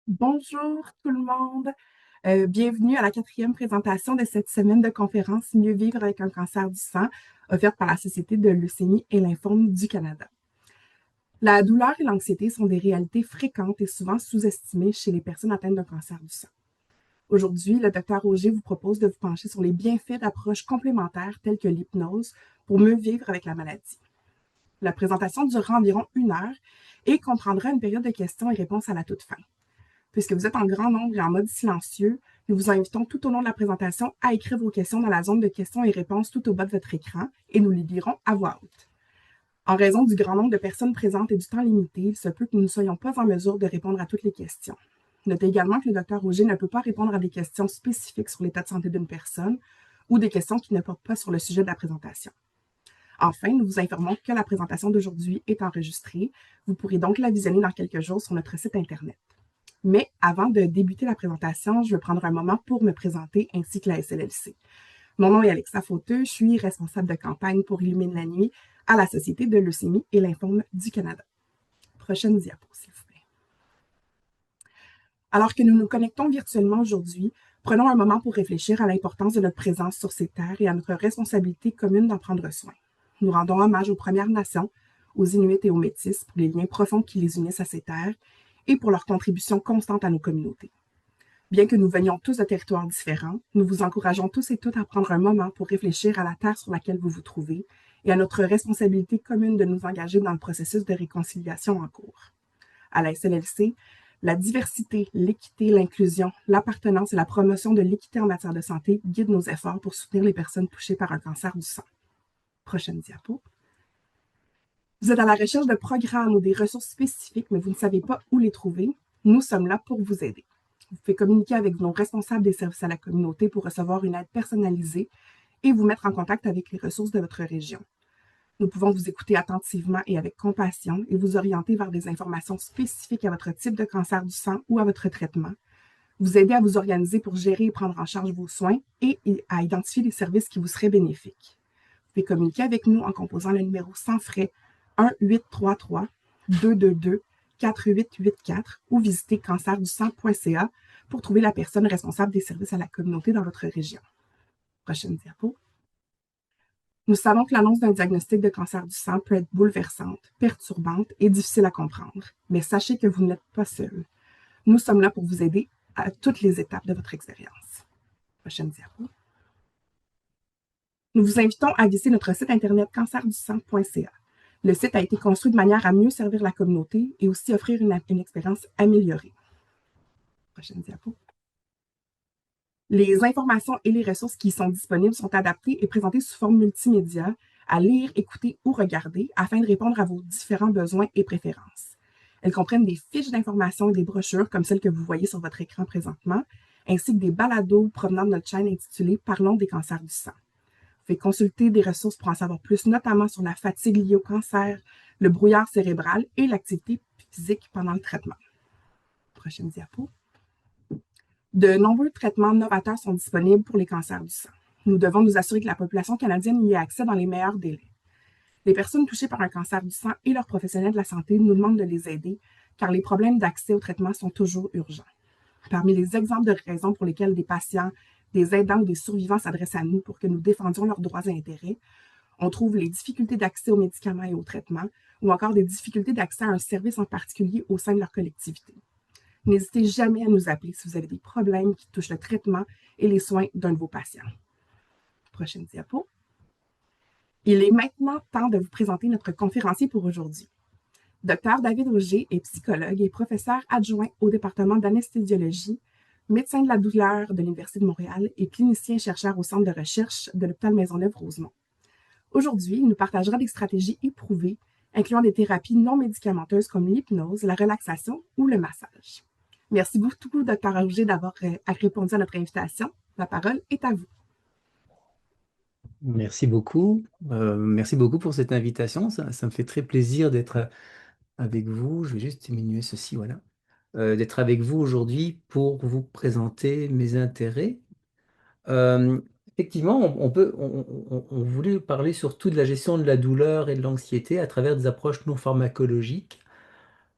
Bonjour tout le monde. Bienvenue à la quatrième présentation de cette semaine de conférence Mieux vivre avec un cancer du sang, offerte par la Société de leucémie et lymphome du Canada. La douleur et l'anxiété sont des réalités fréquentes et souvent sous-estimées chez les personnes atteintes d'un cancer du sang. Aujourd'hui, le Dr Auger vous propose de vous pencher sur les bienfaits d'approches complémentaires telles que l'hypnose pour mieux vivre avec la maladie. La présentation durera environ 1 heure et comprendra une période de questions et réponses à la toute fin. Puisque vous êtes en grand nombre et en mode silencieux, nous vous invitons tout au long de la présentation à écrire vos questions dans la zone de questions et réponses tout au bas de votre écran et nous les lirons à voix haute. En raison du grand nombre de personnes présentes et du temps limité, il se peut que nous ne soyons pas en mesure de répondre à toutes les questions. Notez également que le Dr Auger ne peut pas répondre à des questions spécifiques sur l'état de santé d'une personne ou des questions qui ne portent pas sur le sujet de la présentation. Enfin, nous vous informons que la présentation d'aujourd'hui est enregistrée. Vous pourrez donc la visionner dans quelques jours sur notre site Internet. Mais avant de débuter la présentation, je vais prendre un moment pour me présenter ainsi que la SLLC. Mon nom est Alexa Fauteux, je suis responsable de campagne pour Illumine la nuit à la Société de leucémie et lymphome du Canada. Prochaine diapo, s'il vous plaît. Alors que nous nous connectons virtuellement aujourd'hui, prenons un moment pour réfléchir à l'importance de notre présence sur ces terres et à notre responsabilité commune d'en prendre soin. Nous rendons hommage aux Premières Nations, aux Inuits et aux Métis pour les liens profonds qui les unissent à ces terres et pour leur contribution constante à nos communautés. Bien que nous venions tous de territoires différents, nous vous encourageons tous et toutes à prendre un moment pour réfléchir à la terre sur laquelle vous vous trouvez et à notre responsabilité commune de nous engager dans le processus de réconciliation en cours. À la SLLC, la diversité, l'équité, l'inclusion, l'appartenance et la promotion de l'équité en matière de santé guident nos efforts pour soutenir les personnes touchées par un cancer du sang. Prochaine diapo. Vous êtes à la recherche de programmes ou des ressources spécifiques, mais vous ne savez pas où les trouver. Nous sommes là pour vous aider. Vous pouvez communiquer avec nos responsables des services à la communauté pour recevoir une aide personnalisée et vous mettre en contact avec les ressources de votre région. Nous pouvons vous écouter attentivement et avec compassion et vous orienter vers des informations spécifiques à votre type de cancer du sang ou à votre traitement, vous aider à vous organiser pour gérer et prendre en charge vos soins et à identifier les services qui vous seraient bénéfiques. Vous pouvez communiquer avec nous en composant le numéro sans frais 1-833-222-4884 ou visiter cancerdusang.ca pour trouver la personne responsable des services à la communauté dans votre région. Prochaine diapo. Nous savons que l'annonce d'un diagnostic de cancer du sang peut être bouleversante, perturbante et difficile à comprendre, mais sachez que vous n'êtes pas seul. Nous sommes là pour vous aider à toutes les étapes de votre expérience. Prochaine diapo. Nous vous invitons à visiter notre site internet cancerdusang.ca. Le site a été construit de manière à mieux servir la communauté et aussi offrir une expérience améliorée. Prochaine diapo. Les informations et les ressources qui sont disponibles sont adaptées et présentées sous forme multimédia à lire, écouter ou regarder afin de répondre à vos différents besoins et préférences. Elles comprennent des fiches d'information et des brochures comme celles que vous voyez sur votre écran présentement, ainsi que des balados provenant de notre chaîne intitulée Parlons des cancers du sang. Vous pouvez consulter des ressources pour en savoir plus, notamment sur la fatigue liée au cancer, le brouillard cérébral et l'activité physique pendant le traitement. Prochaine diapo. De nombreux traitements novateurs sont disponibles pour les cancers du sang. Nous devons nous assurer que la population canadienne y ait accès dans les meilleurs délais. Les personnes touchées par un cancer du sang et leurs professionnels de la santé nous demandent de les aider car les problèmes d'accès au traitement sont toujours urgents. Parmi les exemples de raisons pour lesquelles des patients, des aidants ou des survivants s'adressent à nous pour que nous défendions leurs droits et intérêts, on trouve les difficultés d'accès aux médicaments et aux traitements ou encore des difficultés d'accès à un service en particulier au sein de leur collectivité. N'hésitez jamais à nous appeler si vous avez des problèmes qui touchent le traitement et les soins d'un de vos patients. Prochaine diapo. Il est maintenant temps de vous présenter notre conférencier pour aujourd'hui. Dr David Auger est psychologue et professeur adjoint au département d'anesthésiologie, médecin de la douleur de l'Université de Montréal et clinicien-chercheur au centre de recherche de l'hôpital Maisonneuve-Rosemont. Aujourd'hui, il nous partagera des stratégies éprouvées, incluant des thérapies non médicamenteuses comme l'hypnose, la relaxation ou le massage. Merci beaucoup, Dr Auger, d'avoir répondu à notre invitation. La parole est à vous. Merci beaucoup. Merci beaucoup pour cette invitation. Ça me fait très plaisir d'être avec vous. Je vais juste diminuer ceci, voilà. D'être avec vous aujourd'hui pour vous présenter mes intérêts. Effectivement, on voulait parler surtout de la gestion de la douleur et de l'anxiété à travers des approches non pharmacologiques.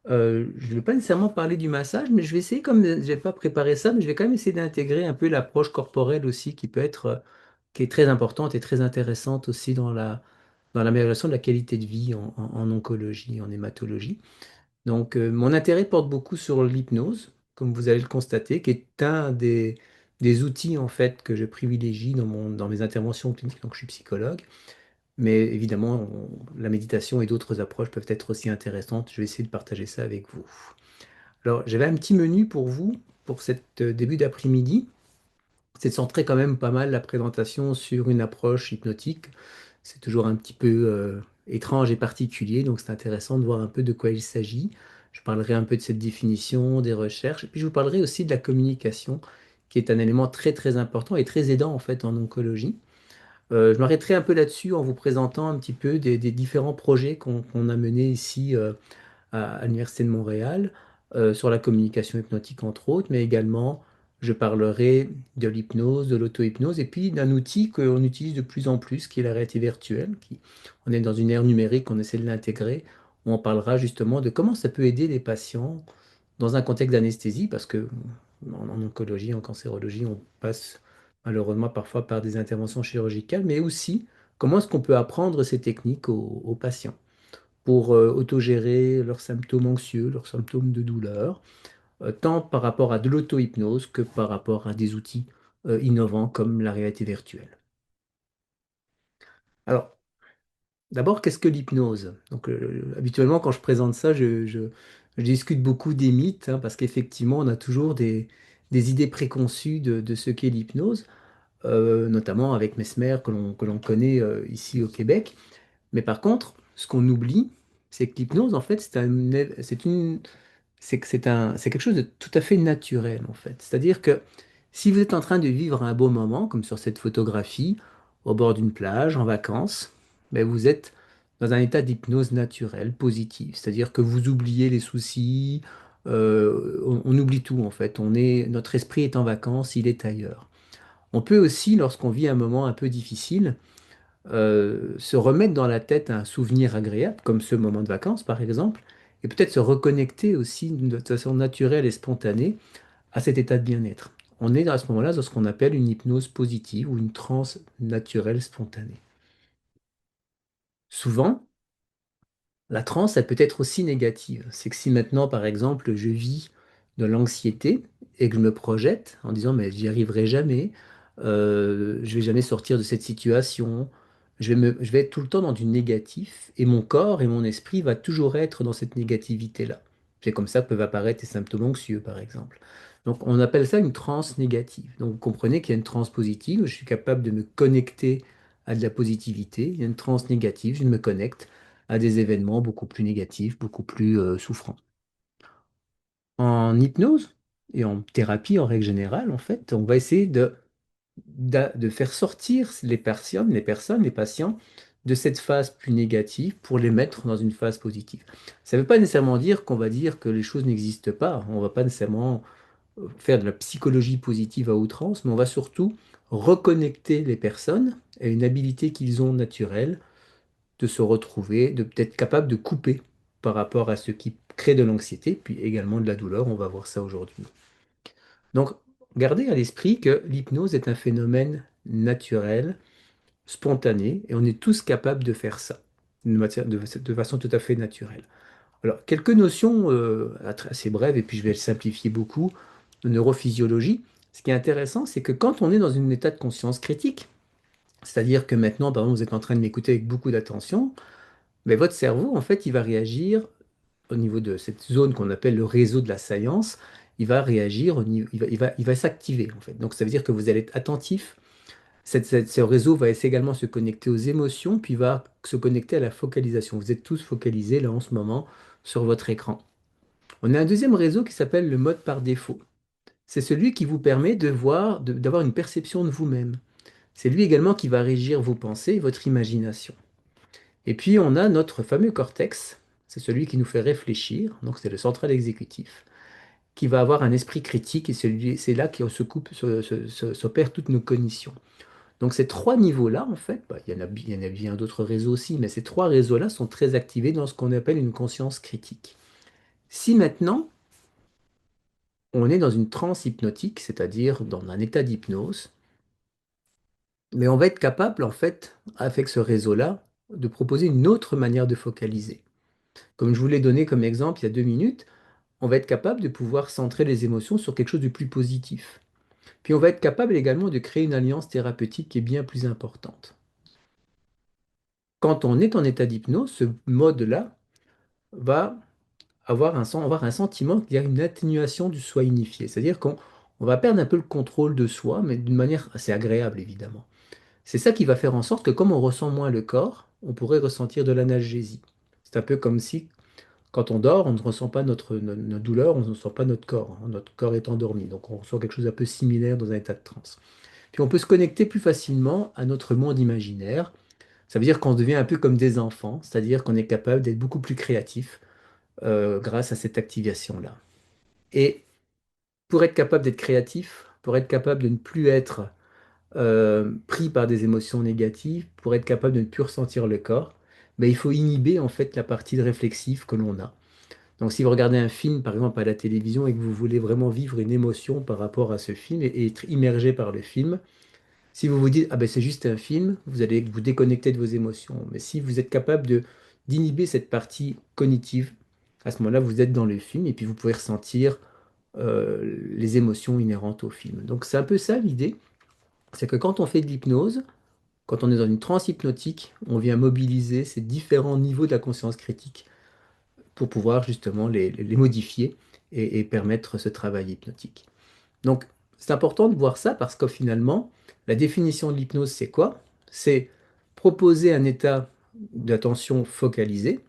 Je ne vais pas nécessairement parler du massage, mais je vais essayer, comme je n'ai pas préparé ça, mais je vais quand même essayer d'intégrer un peu l'approche corporelle aussi, qui peut être, qui est très importante et très intéressante aussi dans l'amélioration de la qualité de vie en oncologie, en hématologie. Donc, mon intérêt porte beaucoup sur l'hypnose, comme vous allez le constater, qui est un des outils en fait que je privilégie dans mes interventions cliniques. Donc, je suis psychologue, mais évidemment, la méditation et d'autres approches peuvent être aussi intéressantes. Je vais essayer de partager ça avec vous. Alors, j'avais un petit menu pour vous pour cette début d'après-midi. C'est de centrer quand même pas mal la présentation sur une approche hypnotique. C'est toujours un petit peu étrange et particulier, donc c'est intéressant de voir un peu de quoi il s'agit. Je parlerai un peu de cette définition, des recherches, et puis je vous parlerai aussi de la communication, qui est un élément très très important et très aidant en fait en oncologie. Je m'arrêterai un peu là-dessus en vous présentant un petit peu des différents projets qu'on a menés ici à l'Université de Montréal, sur la communication hypnotique entre autres, mais également je parlerai de l'hypnose, de l'auto-hypnose et puis d'un outil qu'on utilise de plus en plus, qui est la réalité virtuelle. On est dans une ère numérique, on essaie de l'intégrer, où on parlera justement de comment ça peut aider les patients dans un contexte d'anesthésie, parce que en oncologie, en cancérologie, on passe malheureusement parfois par des interventions chirurgicales, mais aussi comment est-ce qu'on peut apprendre ces techniques aux patients pour autogérer leurs symptômes anxieux, leurs symptômes de douleur, tant par rapport à de l'auto-hypnose que par rapport à des outils innovants comme la réalité virtuelle. Alors, d'abord, qu'est-ce que l'hypnose? Donc, habituellement, quand je présente ça, je discute beaucoup des mythes, hein, parce qu'effectivement, on a toujours des idées préconçues de ce qu'est l'hypnose, notamment avec Mesmer, que l'on connaît ici au Québec. Mais par contre, ce qu'on oublie, c'est que l'hypnose, en fait, c'est quelque chose de tout à fait naturel, en fait. C'est-à-dire que si vous êtes en train de vivre un beau moment, comme sur cette photographie, au bord d'une plage, en vacances, ben vous êtes dans un état d'hypnose naturelle, positive. C'est-à-dire que vous oubliez les soucis, on oublie tout, en fait. Notre esprit est en vacances, il est ailleurs. On peut aussi, lorsqu'on vit un moment un peu difficile, se remettre dans la tête un souvenir agréable, comme ce moment de vacances par exemple, et peut-être se reconnecter aussi de façon naturelle et spontanée à cet état de bien-être. On est à ce moment-là dans ce qu'on appelle une hypnose positive ou une transe naturelle spontanée. Souvent, la transe, elle peut être aussi négative. C'est que si maintenant, par exemple, je vis de l'anxiété et que je me projette en disant, mais j'y arriverai jamais, je vais jamais sortir de cette situation, je vais être tout le temps dans du négatif et mon corps et mon esprit va toujours être dans cette négativité-là. C'est comme ça que peuvent apparaître les symptômes anxieux, par exemple. Donc, on appelle ça une transe négative. Donc, vous comprenez qu'il y a une transe positive où je suis capable de me connecter à de la positivité. Il y a une transe négative, je me connecte à des événements beaucoup plus négatifs, beaucoup plus souffrants. En hypnose et en thérapie en règle générale, en fait, on va essayer de faire sortir les patients de cette phase plus négative pour les mettre dans une phase positive. Ça ne veut pas nécessairement dire qu'on va dire que les choses n'existent pas. On ne va pas nécessairement faire de la psychologie positive à outrance, mais on va surtout reconnecter les personnes à une habilité qu'ils ont naturelle de se retrouver, de peut-être capable de couper par rapport à ce qui crée de l'anxiété, puis également de la douleur. On va voir ça aujourd'hui. Donc, gardez à l'esprit que l'hypnose est un phénomène naturel, spontané, et on est tous capables de faire ça de façon tout à fait naturelle. Alors, quelques notions assez brèves, et puis je vais le simplifier beaucoup, de neurophysiologie. Ce qui est intéressant, c'est que quand on est dans un état de conscience critique, c'est-à-dire que maintenant, par exemple, vous êtes en train de m'écouter avec beaucoup d'attention, mais votre cerveau, en fait, il va réagir au niveau de cette zone qu'on appelle le réseau de la science. Il va réagir, il va s'activer, en fait. Donc, ça veut dire que vous allez être attentif. Ce réseau va également se connecter aux émotions, puis va se connecter à la focalisation. Vous êtes tous focalisés, là, en ce moment, sur votre écran. On a un deuxième réseau qui s'appelle le mode par défaut. C'est celui qui vous permet de voir, d'avoir une perception de vous-même. C'est lui également qui va régir vos pensées et votre imagination. Et puis, on a notre fameux cortex, c'est celui qui nous fait réfléchir, donc c'est le central exécutif, qui va avoir un esprit critique et c'est là que s'opèrent toutes nos cognitions. Donc ces trois niveaux-là, en fait, il y en a bien d'autres réseaux aussi, mais ces trois réseaux-là sont très activés dans ce qu'on appelle une conscience critique. Si maintenant on est dans une transe hypnotique, c'est-à-dire dans un état d'hypnose, mais on va être capable, en fait, avec ce réseau-là, de proposer une autre manière de focaliser. Comme je vous l'ai donné comme exemple il y a 2 minutes, on va être capable de pouvoir centrer les émotions sur quelque chose de plus positif. Puis on va être capable également de créer une alliance thérapeutique qui est bien plus importante. Quand on est en état d'hypnose, ce mode-là va avoir un sentiment qu'il y a une atténuation du soi unifié. C'est-à-dire qu'on va perdre un peu le contrôle de soi, mais d'une manière assez agréable, évidemment. C'est ça qui va faire en sorte que comme on ressent moins le corps, on pourrait ressentir de l'analgésie. C'est un peu comme si, quand on dort, on ne ressent pas nos douleurs, on ne ressent pas notre corps, hein. Notre corps est endormi. Donc on ressent quelque chose d'un peu similaire dans un état de transe. Puis on peut se connecter plus facilement à notre monde imaginaire. Ça veut dire qu'on devient un peu comme des enfants, c'est-à-dire qu'on est capable d'être beaucoup plus créatif grâce à cette activation-là. Et pour être capable d'être créatif, pour être capable de ne plus être pris par des émotions négatives, pour être capable de ne plus ressentir le corps, ben, il faut inhiber en fait la partie de réflexive que l'on a. Donc si vous regardez un film par exemple à la télévision et que vous voulez vraiment vivre une émotion par rapport à ce film et être immergé par le film, si vous vous dites ah ben c'est juste un film, vous allez vous déconnecter de vos émotions. Mais si vous êtes capable de d'inhiber cette partie cognitive, à ce moment-là vous êtes dans le film et puis vous pouvez ressentir les émotions inhérentes au film. Donc c'est un peu ça l'idée, c'est que quand on fait de l'hypnose, quand on est dans une transe hypnotique, on vient mobiliser ces différents niveaux de la conscience critique pour pouvoir justement les modifier et permettre ce travail hypnotique. Donc c'est important de voir ça parce que finalement, la définition de l'hypnose, c'est quoi? C'est proposer un état d'attention focalisé.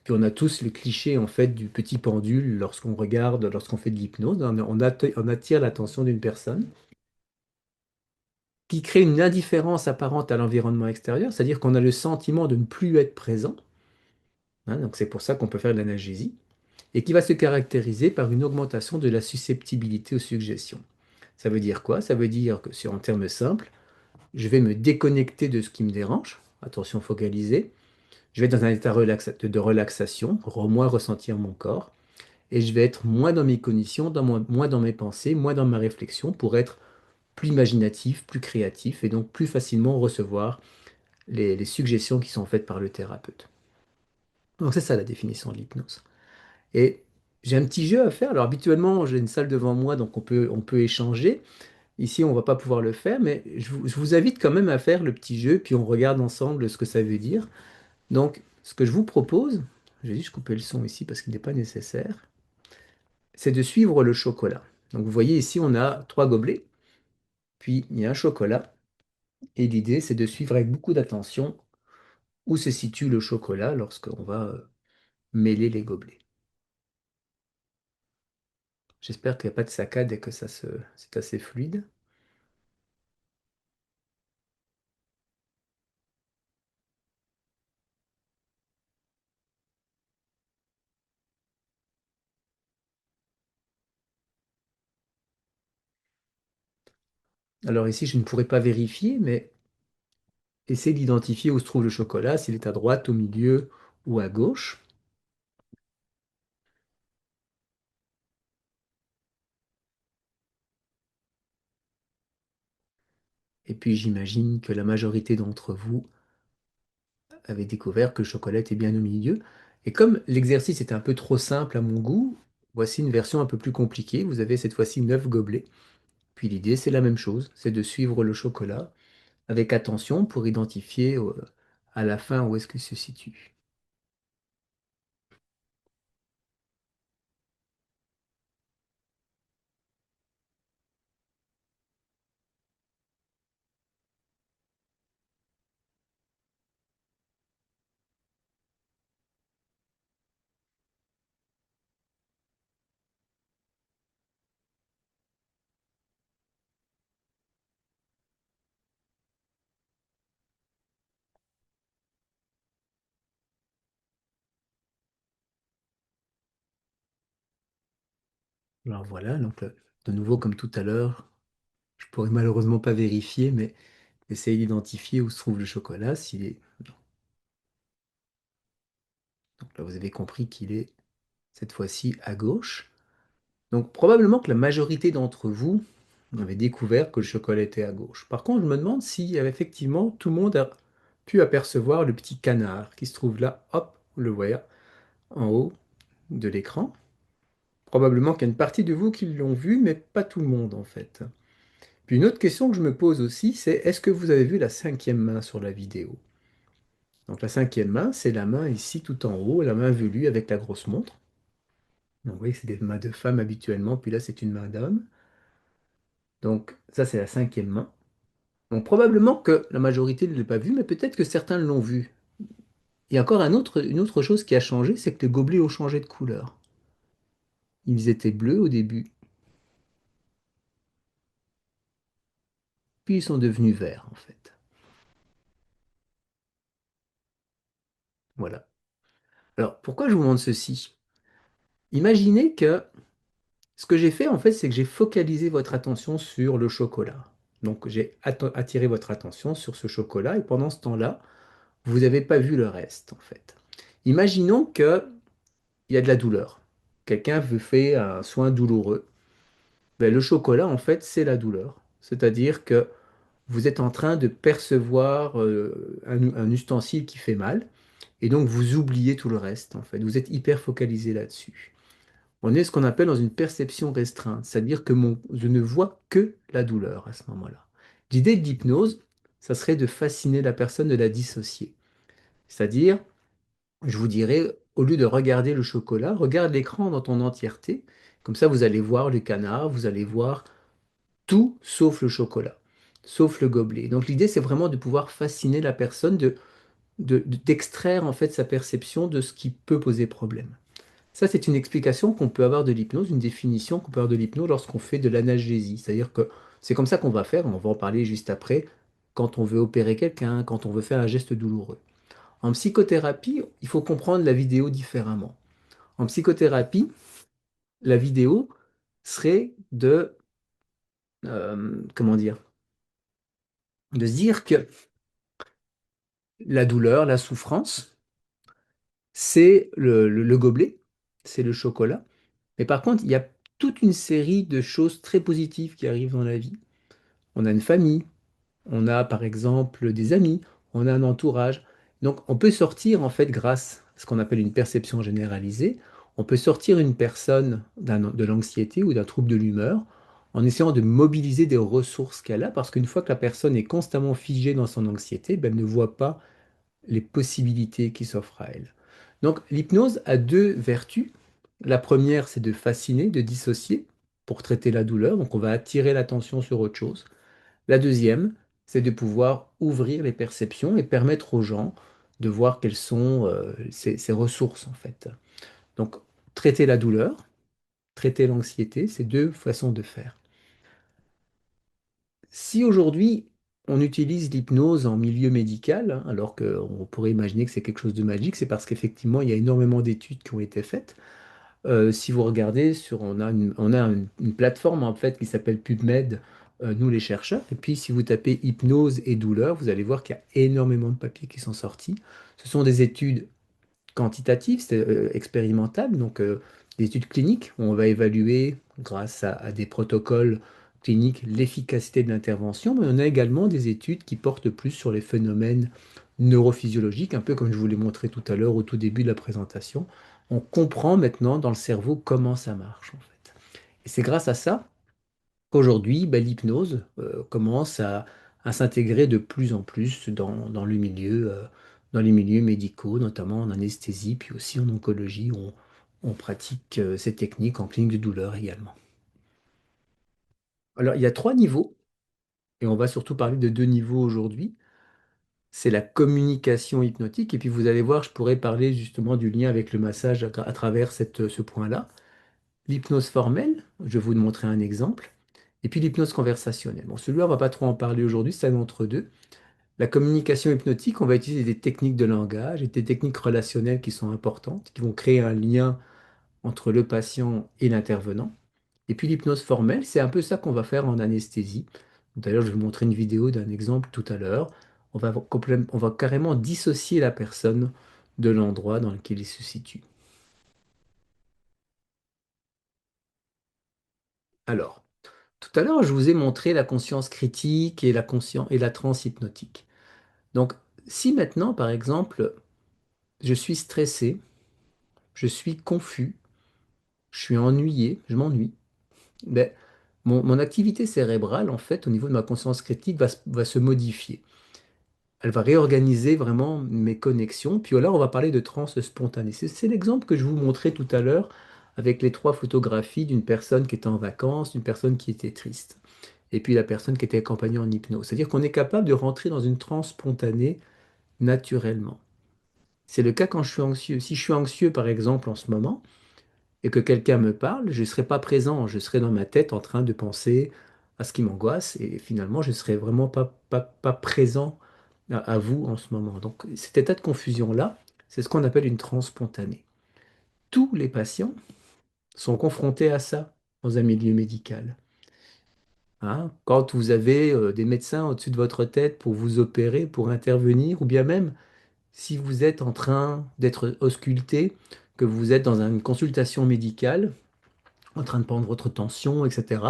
Puis on a tous le cliché en fait du petit pendule lorsqu'on regarde, lorsqu'on fait de l'hypnose. On attire l'attention d'une personne qui crée une indifférence apparente à l'environnement extérieur, c'est-à-dire qu'on a le sentiment de ne plus être présent, hein, donc c'est pour ça qu'on peut faire de l'analgésie, et qui va se caractériser par une augmentation de la susceptibilité aux suggestions. Ça veut dire quoi? Ça veut dire que, en termes simples, je vais me déconnecter de ce qui me dérange, attention focalisée, je vais être dans un état de relaxation, pour moins ressentir mon corps, et je vais être moins dans mes cognitions, moins dans mes pensées, moins dans ma réflexion, pour être plus imaginatif, plus créatif, et donc plus facilement recevoir les suggestions qui sont faites par le thérapeute. Donc c'est ça la définition de l'hypnose. Et j'ai un petit jeu à faire. Alors habituellement, j'ai une salle devant moi, donc on peut échanger. Ici, on va pas pouvoir le faire, mais je vous invite quand même à faire le petit jeu, puis on regarde ensemble ce que ça veut dire. Donc, ce que je vous propose, je vais juste couper le son ici parce qu'il n'est pas nécessaire, c'est de suivre le chocolat. Donc vous voyez ici, on a 3 gobelets, puis il y a un chocolat, et l'idée, c'est de suivre avec beaucoup d'attention où se situe le chocolat lorsqu'on va mêler les gobelets. J'espère qu'il n'y a pas de saccade et que c'est assez fluide. Alors ici, je ne pourrais pas vérifier, mais essayez d'identifier où se trouve le chocolat, s'il est à droite, au milieu ou à gauche. Et puis j'imagine que la majorité d'entre vous avez découvert que le chocolat était bien au milieu. Et comme l'exercice était un peu trop simple à mon goût, voici une version un peu plus compliquée. Vous avez cette fois-ci 9 gobelets. Puis l'idée, c'est la même chose, c'est de suivre le chocolat avec attention pour identifier à la fin où est-ce qu'il se situe. Alors voilà, donc de nouveau comme tout à l'heure, je pourrais malheureusement pas vérifier, mais essayez d'identifier où se trouve le chocolat. S'il est... Donc là, vous avez compris qu'il est cette fois-ci à gauche. Donc probablement que la majorité d'entre vous avait découvert que le chocolat était à gauche. Par contre, je me demande si effectivement tout le monde a pu apercevoir le petit canard qui se trouve là, hop, vous le voyez en haut de l'écran. Probablement qu'il y a une partie de vous qui l'ont vu, mais pas tout le monde en fait. Puis une autre question que je me pose aussi, c'est est-ce que vous avez vu la cinquième main sur la vidéo? Donc la cinquième main, c'est la main ici tout en haut, la main velue avec la grosse montre. Donc vous voyez que c'est des mains de femme habituellement, puis là c'est une main d'homme. Donc ça c'est la cinquième main. Donc probablement que la majorité ne l'a pas vu, mais peut-être que certains l'ont vu. Il y a encore une autre chose qui a changé, c'est que les gobelets ont changé de couleur. Ils étaient bleus au début, puis ils sont devenus verts en fait. Voilà. Alors pourquoi je vous montre ceci? Imaginez que ce que j'ai fait en fait, c'est que j'ai focalisé votre attention sur le chocolat. Donc j'ai attiré votre attention sur ce chocolat et pendant ce temps-là, vous n'avez pas vu le reste en fait. Imaginons qu'il y a de la douleur. Quelqu'un veut faire un soin douloureux. Ben, le chocolat, en fait, c'est la douleur. C'est-à-dire que vous êtes en train de percevoir un ustensile qui fait mal, et donc vous oubliez tout le reste, en fait. Vous êtes hyper focalisé là-dessus. On est ce qu'on appelle dans une perception restreinte, c'est-à-dire que je ne vois que la douleur à ce moment-là. L'idée de l'hypnose, ça serait de fasciner la personne, de la dissocier. C'est-à-dire, je vous dirais, au lieu de regarder le chocolat, regarde l'écran dans ton entièreté. Comme ça, vous allez voir le canard, vous allez voir tout sauf le chocolat, sauf le gobelet. Donc l'idée, c'est vraiment de pouvoir fasciner la personne, d'extraire en fait sa perception de ce qui peut poser problème. Ça, c'est une explication qu'on peut avoir de l'hypnose, une définition qu'on peut avoir de l'hypnose lorsqu'on fait de l'analgésie. C'est-à-dire que c'est comme ça qu'on va faire, on va en parler juste après, quand on veut opérer quelqu'un, quand on veut faire un geste douloureux. En psychothérapie, il faut comprendre la vidéo différemment. En psychothérapie, la vidéo serait comment dire, de se dire que la douleur, la souffrance, c'est le gobelet, c'est le chocolat. Mais par contre, il y a toute une série de choses très positives qui arrivent dans la vie. On a une famille, on a par exemple des amis, on a un entourage. Donc on peut sortir en fait grâce à ce qu'on appelle une perception généralisée, on peut sortir une personne de l'anxiété ou d'un trouble de l'humeur en essayant de mobiliser des ressources qu'elle a, parce qu'une fois que la personne est constamment figée dans son anxiété, ben, elle ne voit pas les possibilités qui s'offrent à elle. Donc l'hypnose a deux vertus. La première, c'est de fasciner, de dissocier pour traiter la douleur. Donc on va attirer l'attention sur autre chose. La deuxième, c'est de pouvoir ouvrir les perceptions et permettre aux gens de voir quelles sont ces ressources en fait. Donc traiter la douleur, traiter l'anxiété, c'est deux façons de faire. Si aujourd'hui on utilise l'hypnose en milieu médical, hein, alors qu'on pourrait imaginer que c'est quelque chose de magique, c'est parce qu'effectivement il y a énormément d'études qui ont été faites. Si vous regardez on a une plateforme en fait qui s'appelle PubMed, nous les chercheurs. Et puis si vous tapez hypnose et douleur, vous allez voir qu'il y a énormément de papiers qui sont sortis. Ce sont des études quantitatif, c'est expérimental, donc des études cliniques où on va évaluer, grâce à des protocoles cliniques, l'efficacité de l'intervention, mais on a également des études qui portent plus sur les phénomènes neurophysiologiques, un peu comme je vous l'ai montré tout à l'heure au tout début de la présentation. On comprend maintenant dans le cerveau comment ça marche en fait. Et c'est grâce à ça qu'aujourd'hui, bah, l'hypnose commence à s'intégrer de plus en plus dans le milieu, dans les milieux médicaux, notamment en anesthésie, puis aussi en oncologie, où on pratique ces techniques en clinique de douleur également. Alors, il y a trois niveaux, et on va surtout parler de deux niveaux aujourd'hui. C'est la communication hypnotique, et puis vous allez voir, je pourrais parler justement du lien avec le massage à travers ce point-là. L'hypnose formelle, je vais vous montrer un exemple. Et puis l'hypnose conversationnelle. Bon, celui-là, on va pas trop en parler aujourd'hui, c'est un entre deux. La communication hypnotique, on va utiliser des techniques de langage et des techniques relationnelles qui sont importantes, qui vont créer un lien entre le patient et l'intervenant. Et puis l'hypnose formelle, c'est un peu ça qu'on va faire en anesthésie. D'ailleurs, je vais vous montrer une vidéo d'un exemple tout à l'heure. On va carrément dissocier la personne de l'endroit dans lequel il se situe. Alors, tout à l'heure, je vous ai montré la conscience critique et et la transe hypnotique. Donc, si maintenant, par exemple, je suis stressé, je suis confus, je suis ennuyé, je m'ennuie, ben, mon activité cérébrale, en fait, au niveau de ma conscience critique, va se modifier. Elle va réorganiser vraiment mes connexions. Puis là, on va parler de transe spontanée. C'est l'exemple que je vous montrais tout à l'heure avec les trois photographies d'une personne qui était en vacances, d'une personne qui était triste, et puis la personne qui était accompagnée en hypnose. C'est-à-dire qu'on est capable de rentrer dans une transe spontanée naturellement. C'est le cas quand je suis anxieux. Si je suis anxieux, par exemple, en ce moment, et que quelqu'un me parle, je ne serai pas présent, je serai dans ma tête en train de penser à ce qui m'angoisse, et finalement, je ne serai vraiment pas présent à vous en ce moment. Donc, cet état de confusion-là, c'est ce qu'on appelle une transe spontanée. Tous les patients sont confrontés à ça dans un milieu médical. Hein, quand vous avez des médecins au-dessus de votre tête pour vous opérer, pour intervenir, ou bien même si vous êtes en train d'être ausculté, que vous êtes dans une consultation médicale, en train de prendre votre tension, etc.,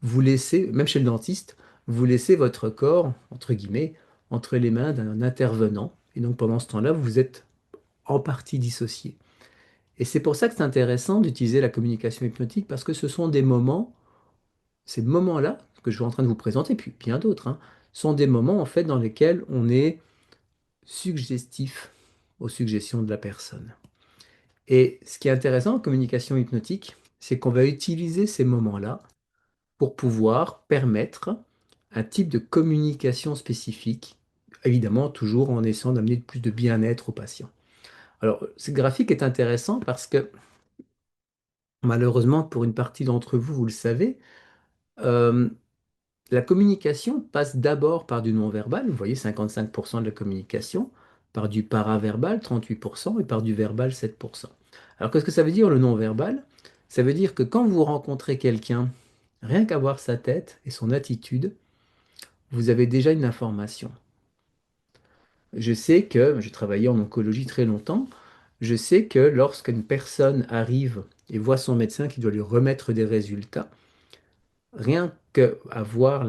vous laissez, même chez le dentiste, vous laissez votre corps, entre guillemets, entre les mains d'un intervenant. Et donc pendant ce temps-là, vous êtes en partie dissocié. Et c'est pour ça que c'est intéressant d'utiliser la communication hypnotique parce que ce sont des moments, ces moments-là que je suis en train de vous présenter, puis bien d'autres, hein, sont des moments en fait dans lesquels on est suggestif aux suggestions de la personne. Et ce qui est intéressant en communication hypnotique, c'est qu'on va utiliser ces moments-là pour pouvoir permettre un type de communication spécifique, évidemment toujours en essayant d'amener plus de bien-être aux patients. Alors, ce graphique est intéressant parce que malheureusement, pour une partie d'entre vous, vous le savez, euh, la communication passe d'abord par du non-verbal, vous voyez 55% de la communication, par du paraverbal 38% et par du verbal 7%. Alors qu'est-ce que ça veut dire le non-verbal? Ça veut dire que quand vous rencontrez quelqu'un, rien qu'à voir sa tête et son attitude, vous avez déjà une information. Je sais que, j'ai travaillé en oncologie très longtemps, je sais que lorsqu'une personne arrive et voit son médecin qui doit lui remettre des résultats, rien qu'à voir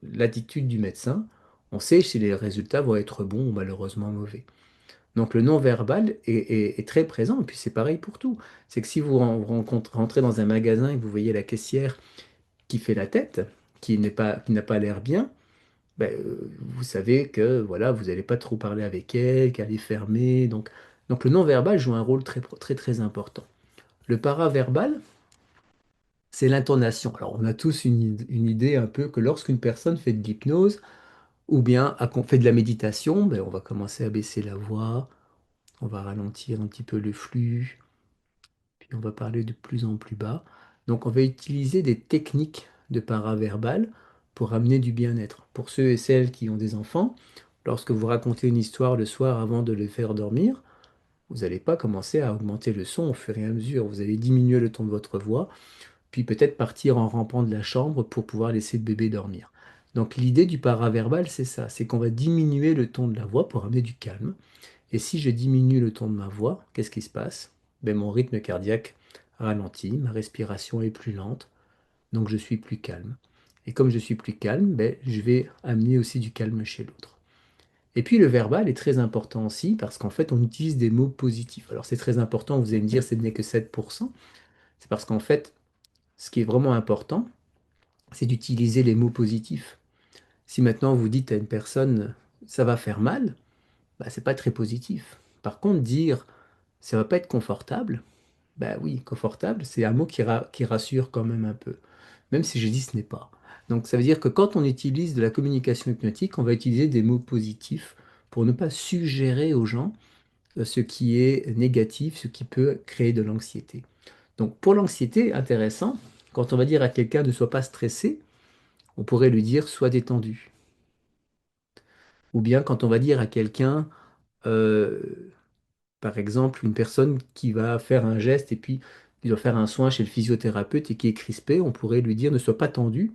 l'attitude du médecin, on sait si les résultats vont être bons ou malheureusement mauvais. Donc le non-verbal est très présent, et puis c'est pareil pour tout. C'est que si vous rentrez dans un magasin et que vous voyez la caissière qui fait la tête, qui n'a pas l'air bien, ben, vous savez que voilà, vous n'allez pas trop parler avec elle, qu'elle est fermée. Donc le non-verbal joue un rôle très très important. Le paraverbal, c'est l'intonation. Alors on a tous une idée un peu que lorsqu'une personne fait de l'hypnose ou bien fait de la méditation, ben, on va commencer à baisser la voix, on va ralentir un petit peu le flux, puis on va parler de plus en plus bas. Donc on va utiliser des techniques de paraverbal pour amener du bien-être. Pour ceux et celles qui ont des enfants, lorsque vous racontez une histoire le soir avant de les faire dormir, vous n'allez pas commencer à augmenter le son au fur et à mesure. Vous allez diminuer le ton de votre voix, puis peut-être partir en rampant de la chambre pour pouvoir laisser le bébé dormir. Donc l'idée du paraverbal, c'est ça, c'est qu'on va diminuer le ton de la voix pour amener du calme. Et si je diminue le ton de ma voix, qu'est-ce qui se passe? Ben, mon rythme cardiaque ralentit, ma respiration est plus lente, donc je suis plus calme. Et comme je suis plus calme, ben, je vais amener aussi du calme chez l'autre. Et puis le verbal est très important aussi parce qu'en fait on utilise des mots positifs. Alors c'est très important, vous allez me dire ce n'est que 7%. C'est parce qu'en fait ce qui est vraiment important, c'est d'utiliser les mots positifs. Si maintenant vous dites à une personne ça va faire mal, bah, c'est pas très positif. Par contre, dire ça va pas être confortable, bah oui, confortable, c'est un mot qui rassure quand même un peu, même si je dis ce n'est pas. Donc ça veut dire que quand on utilise de la communication hypnotique, on va utiliser des mots positifs pour ne pas suggérer aux gens ce qui est négatif, ce qui peut créer de l'anxiété. Donc pour l'anxiété, intéressant, quand on va dire à quelqu'un ne sois pas stressé, on pourrait lui dire sois détendu. Ou bien quand on va dire à quelqu'un, euh, par exemple, une personne qui va faire un geste et puis il doit faire un soin chez le physiothérapeute et qui est crispé, on pourrait lui dire ne sois pas tendu,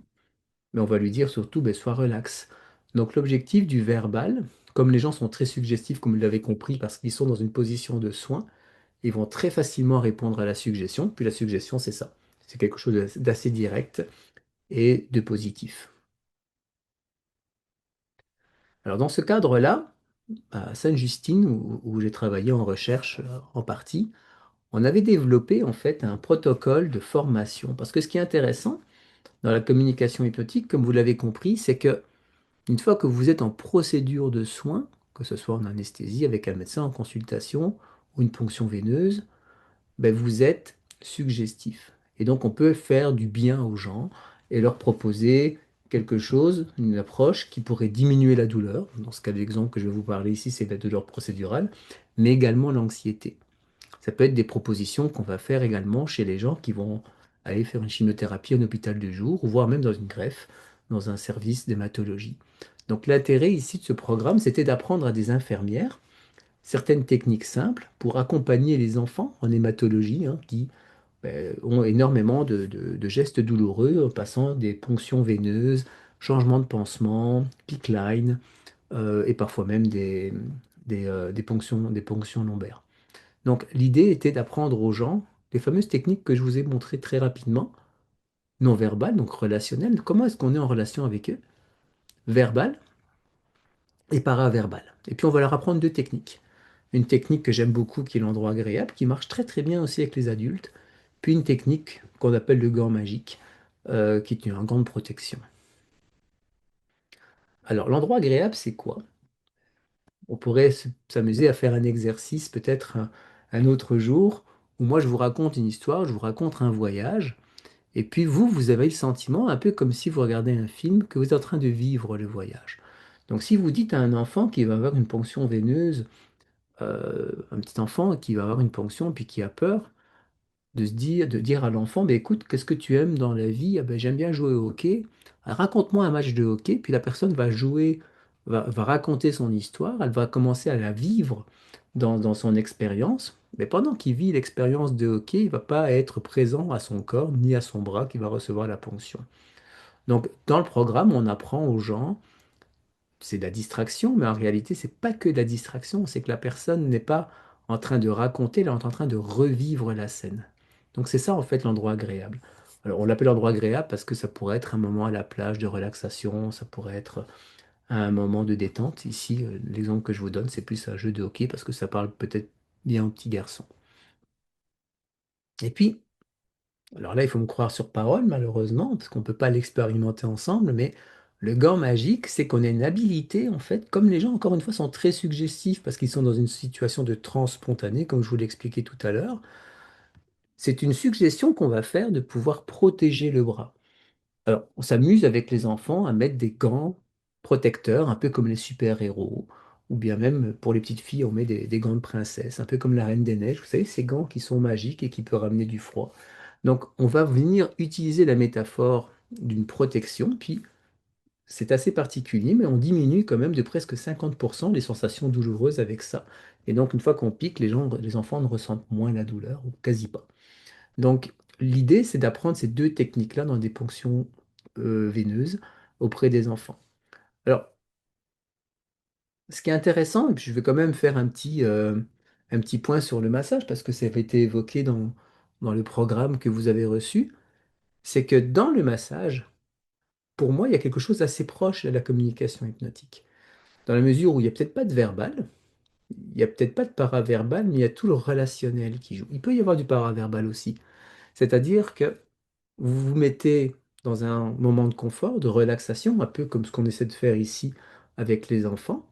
mais on va lui dire surtout ben, sois relax. Donc l'objectif du verbal, comme les gens sont très suggestifs, comme vous l'avez compris, parce qu'ils sont dans une position de soin, ils vont très facilement répondre à la suggestion. Puis la suggestion, c'est ça. C'est quelque chose d'assez direct et de positif. Alors dans ce cadre-là, à Sainte-Justine, où j'ai travaillé en recherche en partie, on avait développé en fait un protocole de formation. Parce que ce qui est intéressant dans la communication hypnotique, comme vous l'avez compris, c'est que une fois que vous êtes en procédure de soins, que ce soit en anesthésie avec un médecin en consultation ou une ponction veineuse, ben vous êtes suggestif. Et donc on peut faire du bien aux gens et leur proposer quelque chose, une approche qui pourrait diminuer la douleur. Dans ce cas d'exemple que je vais vous parler ici, c'est la douleur procédurale, mais également l'anxiété. Ça peut être des propositions qu'on va faire également chez les gens qui vont aller faire une chimiothérapie en hôpital de jour, voire même dans une greffe, dans un service d'hématologie. Donc l'intérêt ici de ce programme, c'était d'apprendre à des infirmières certaines techniques simples pour accompagner les enfants en hématologie, hein, qui ont énormément de gestes douloureux, en passant des ponctions veineuses, changements de pansement, PICC line, et parfois même des ponctions lombaires. Donc l'idée était d'apprendre aux gens les fameuses techniques que je vous ai montrées très rapidement, non verbales, donc relationnelles. Comment est-ce qu'on est en relation avec eux? Verbal et paraverbal. Et puis on va leur apprendre deux techniques. Une technique que j'aime beaucoup, qui est l'endroit agréable, qui marche très très bien aussi avec les adultes. Puis une technique qu'on appelle le gant magique, qui est un gant de protection. Alors l'endroit agréable, c'est quoi? On pourrait s'amuser à faire un exercice peut-être un autre jour, où moi je vous raconte une histoire, je vous raconte un voyage. Et puis vous, vous avez le sentiment, un peu comme si vous regardez un film, que vous êtes en train de vivre le voyage. Donc si vous dites à un enfant qui va avoir une ponction veineuse, un petit enfant qui va avoir une ponction puis qui a peur, de dire à l'enfant, bah, écoute, qu'est-ce que tu aimes dans la vie? Ah ben, j'aime bien jouer au hockey. Ah, raconte-moi un match de hockey, puis la personne va jouer, va raconter son histoire, elle va commencer à la vivre dans son expérience. Mais pendant qu'il vit l'expérience de hockey, il ne va pas être présent à son corps ni à son bras qui va recevoir la ponction. Donc, dans le programme, on apprend aux gens, c'est de la distraction, mais en réalité, c'est pas que de la distraction, c'est que la personne n'est pas en train de raconter, elle est en train de revivre la scène. Donc, c'est ça, en fait, l'endroit agréable. Alors, on l'appelle endroit agréable parce que ça pourrait être un moment à la plage de relaxation, ça pourrait être un moment de détente. Ici, l'exemple que je vous donne, c'est plus un jeu de hockey parce que ça parle peut-être bien aux petits garçons. Et puis, alors là, il faut me croire sur parole, malheureusement, parce qu'on ne peut pas l'expérimenter ensemble, mais le gant magique, c'est qu'on a une habilité, en fait, comme les gens, encore une fois, sont très suggestifs parce qu'ils sont dans une situation de transe spontanée, comme je vous l'ai expliqué tout à l'heure, c'est une suggestion qu'on va faire de pouvoir protéger le bras. Alors, on s'amuse avec les enfants à mettre des gants protecteurs, un peu comme les super-héros, ou bien même pour les petites filles, on met des gants de princesse, un peu comme la Reine des Neiges, vous savez, ces gants qui sont magiques et qui peuvent ramener du froid. Donc, on va venir utiliser la métaphore d'une protection, puis c'est assez particulier, mais on diminue quand même de presque 50% les sensations douloureuses avec ça. Et donc, une fois qu'on pique, les enfants ne ressentent moins la douleur, ou quasi pas. Donc, l'idée, c'est d'apprendre ces deux techniques-là dans des ponctions veineuses auprès des enfants. Alors, ce qui est intéressant, et puis je vais quand même faire un petit point sur le massage, parce que ça avait été évoqué dans le programme que vous avez reçu, c'est que dans le massage, pour moi, il y a quelque chose d'assez proche de la communication hypnotique. Dans la mesure où il n'y a peut-être pas de verbal, il n'y a peut-être pas de paraverbal, mais il y a tout le relationnel qui joue. Il peut y avoir du paraverbal aussi. C'est-à-dire que vous vous mettez dans un moment de confort, de relaxation, un peu comme ce qu'on essaie de faire ici avec les enfants.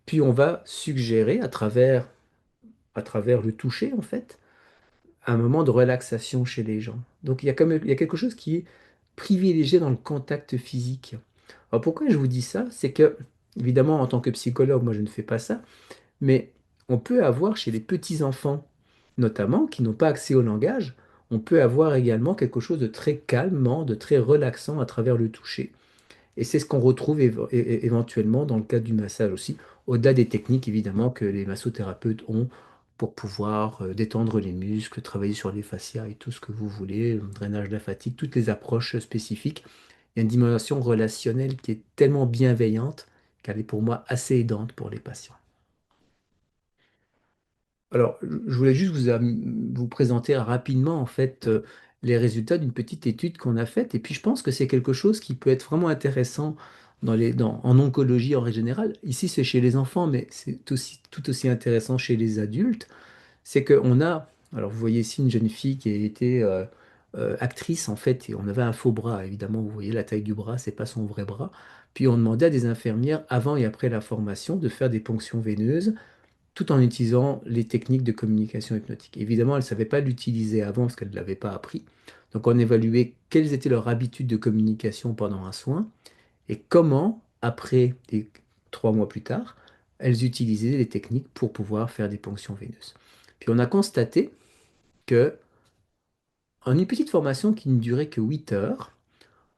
Puis on va suggérer à travers le toucher, en fait, un moment de relaxation chez les gens. Donc il y a quelque chose qui est privilégié dans le contact physique. Alors pourquoi je vous dis ça? C'est que, évidemment, en tant que psychologue, moi je ne fais pas ça, mais on peut avoir chez les petits-enfants, notamment, qui n'ont pas accès au langage, on peut avoir également quelque chose de très calmant, de très relaxant à travers le toucher. Et c'est ce qu'on retrouve éventuellement dans le cadre du massage aussi, au-delà des techniques évidemment que les massothérapeutes ont pour pouvoir détendre les muscles, travailler sur les fascias et tout ce que vous voulez, le drainage lymphatique, toutes les approches spécifiques. Il y a une dimension relationnelle qui est tellement bienveillante qu'elle est pour moi assez aidante pour les patients. Alors, je voulais juste vous présenter rapidement en fait les résultats d'une petite étude qu'on a faite. Et puis je pense que c'est quelque chose qui peut être vraiment intéressant en oncologie en règle générale. Ici, c'est chez les enfants, mais c'est aussi, tout aussi intéressant chez les adultes. C'est qu'on a, alors vous voyez ici une jeune fille qui a été actrice en fait, et on avait un faux bras, évidemment, vous voyez la taille du bras, c'est pas son vrai bras. Puis on demandait à des infirmières, avant et après la formation, de faire des ponctions veineuses tout en utilisant les techniques de communication hypnotique. Évidemment, elles ne savaient pas l'utiliser avant parce qu'elles ne l'avaient pas appris. Donc on évaluait quelles étaient leurs habitudes de communication pendant un soin et comment, après, et 3 mois plus tard, elles utilisaient les techniques pour pouvoir faire des ponctions veineuses. Puis on a constaté que en une petite formation qui ne durait que 8 heures,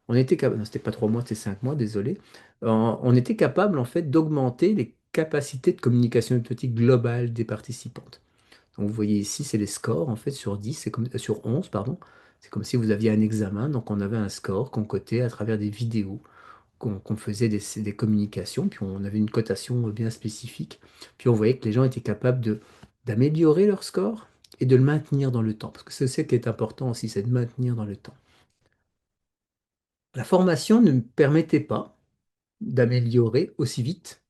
on était capable, non, c'était pas 3 mois, c'était 5 mois, désolé, on était capable en fait d'augmenter les capacités de communication hypnotique globale des participantes. Donc vous voyez ici, c'est les scores en fait sur 10, c'est comme, sur 11, pardon. C'est comme si vous aviez un examen, donc on avait un score qu'on cotait à travers des vidéos, qu'on faisait des communications, puis on avait une cotation bien spécifique. Puis on voyait que les gens étaient capables d'améliorer leur score et de le maintenir dans le temps. Parce que c'est ce qui est important aussi, c'est de maintenir dans le temps. La formation ne me permettait pas d'améliorer aussi vite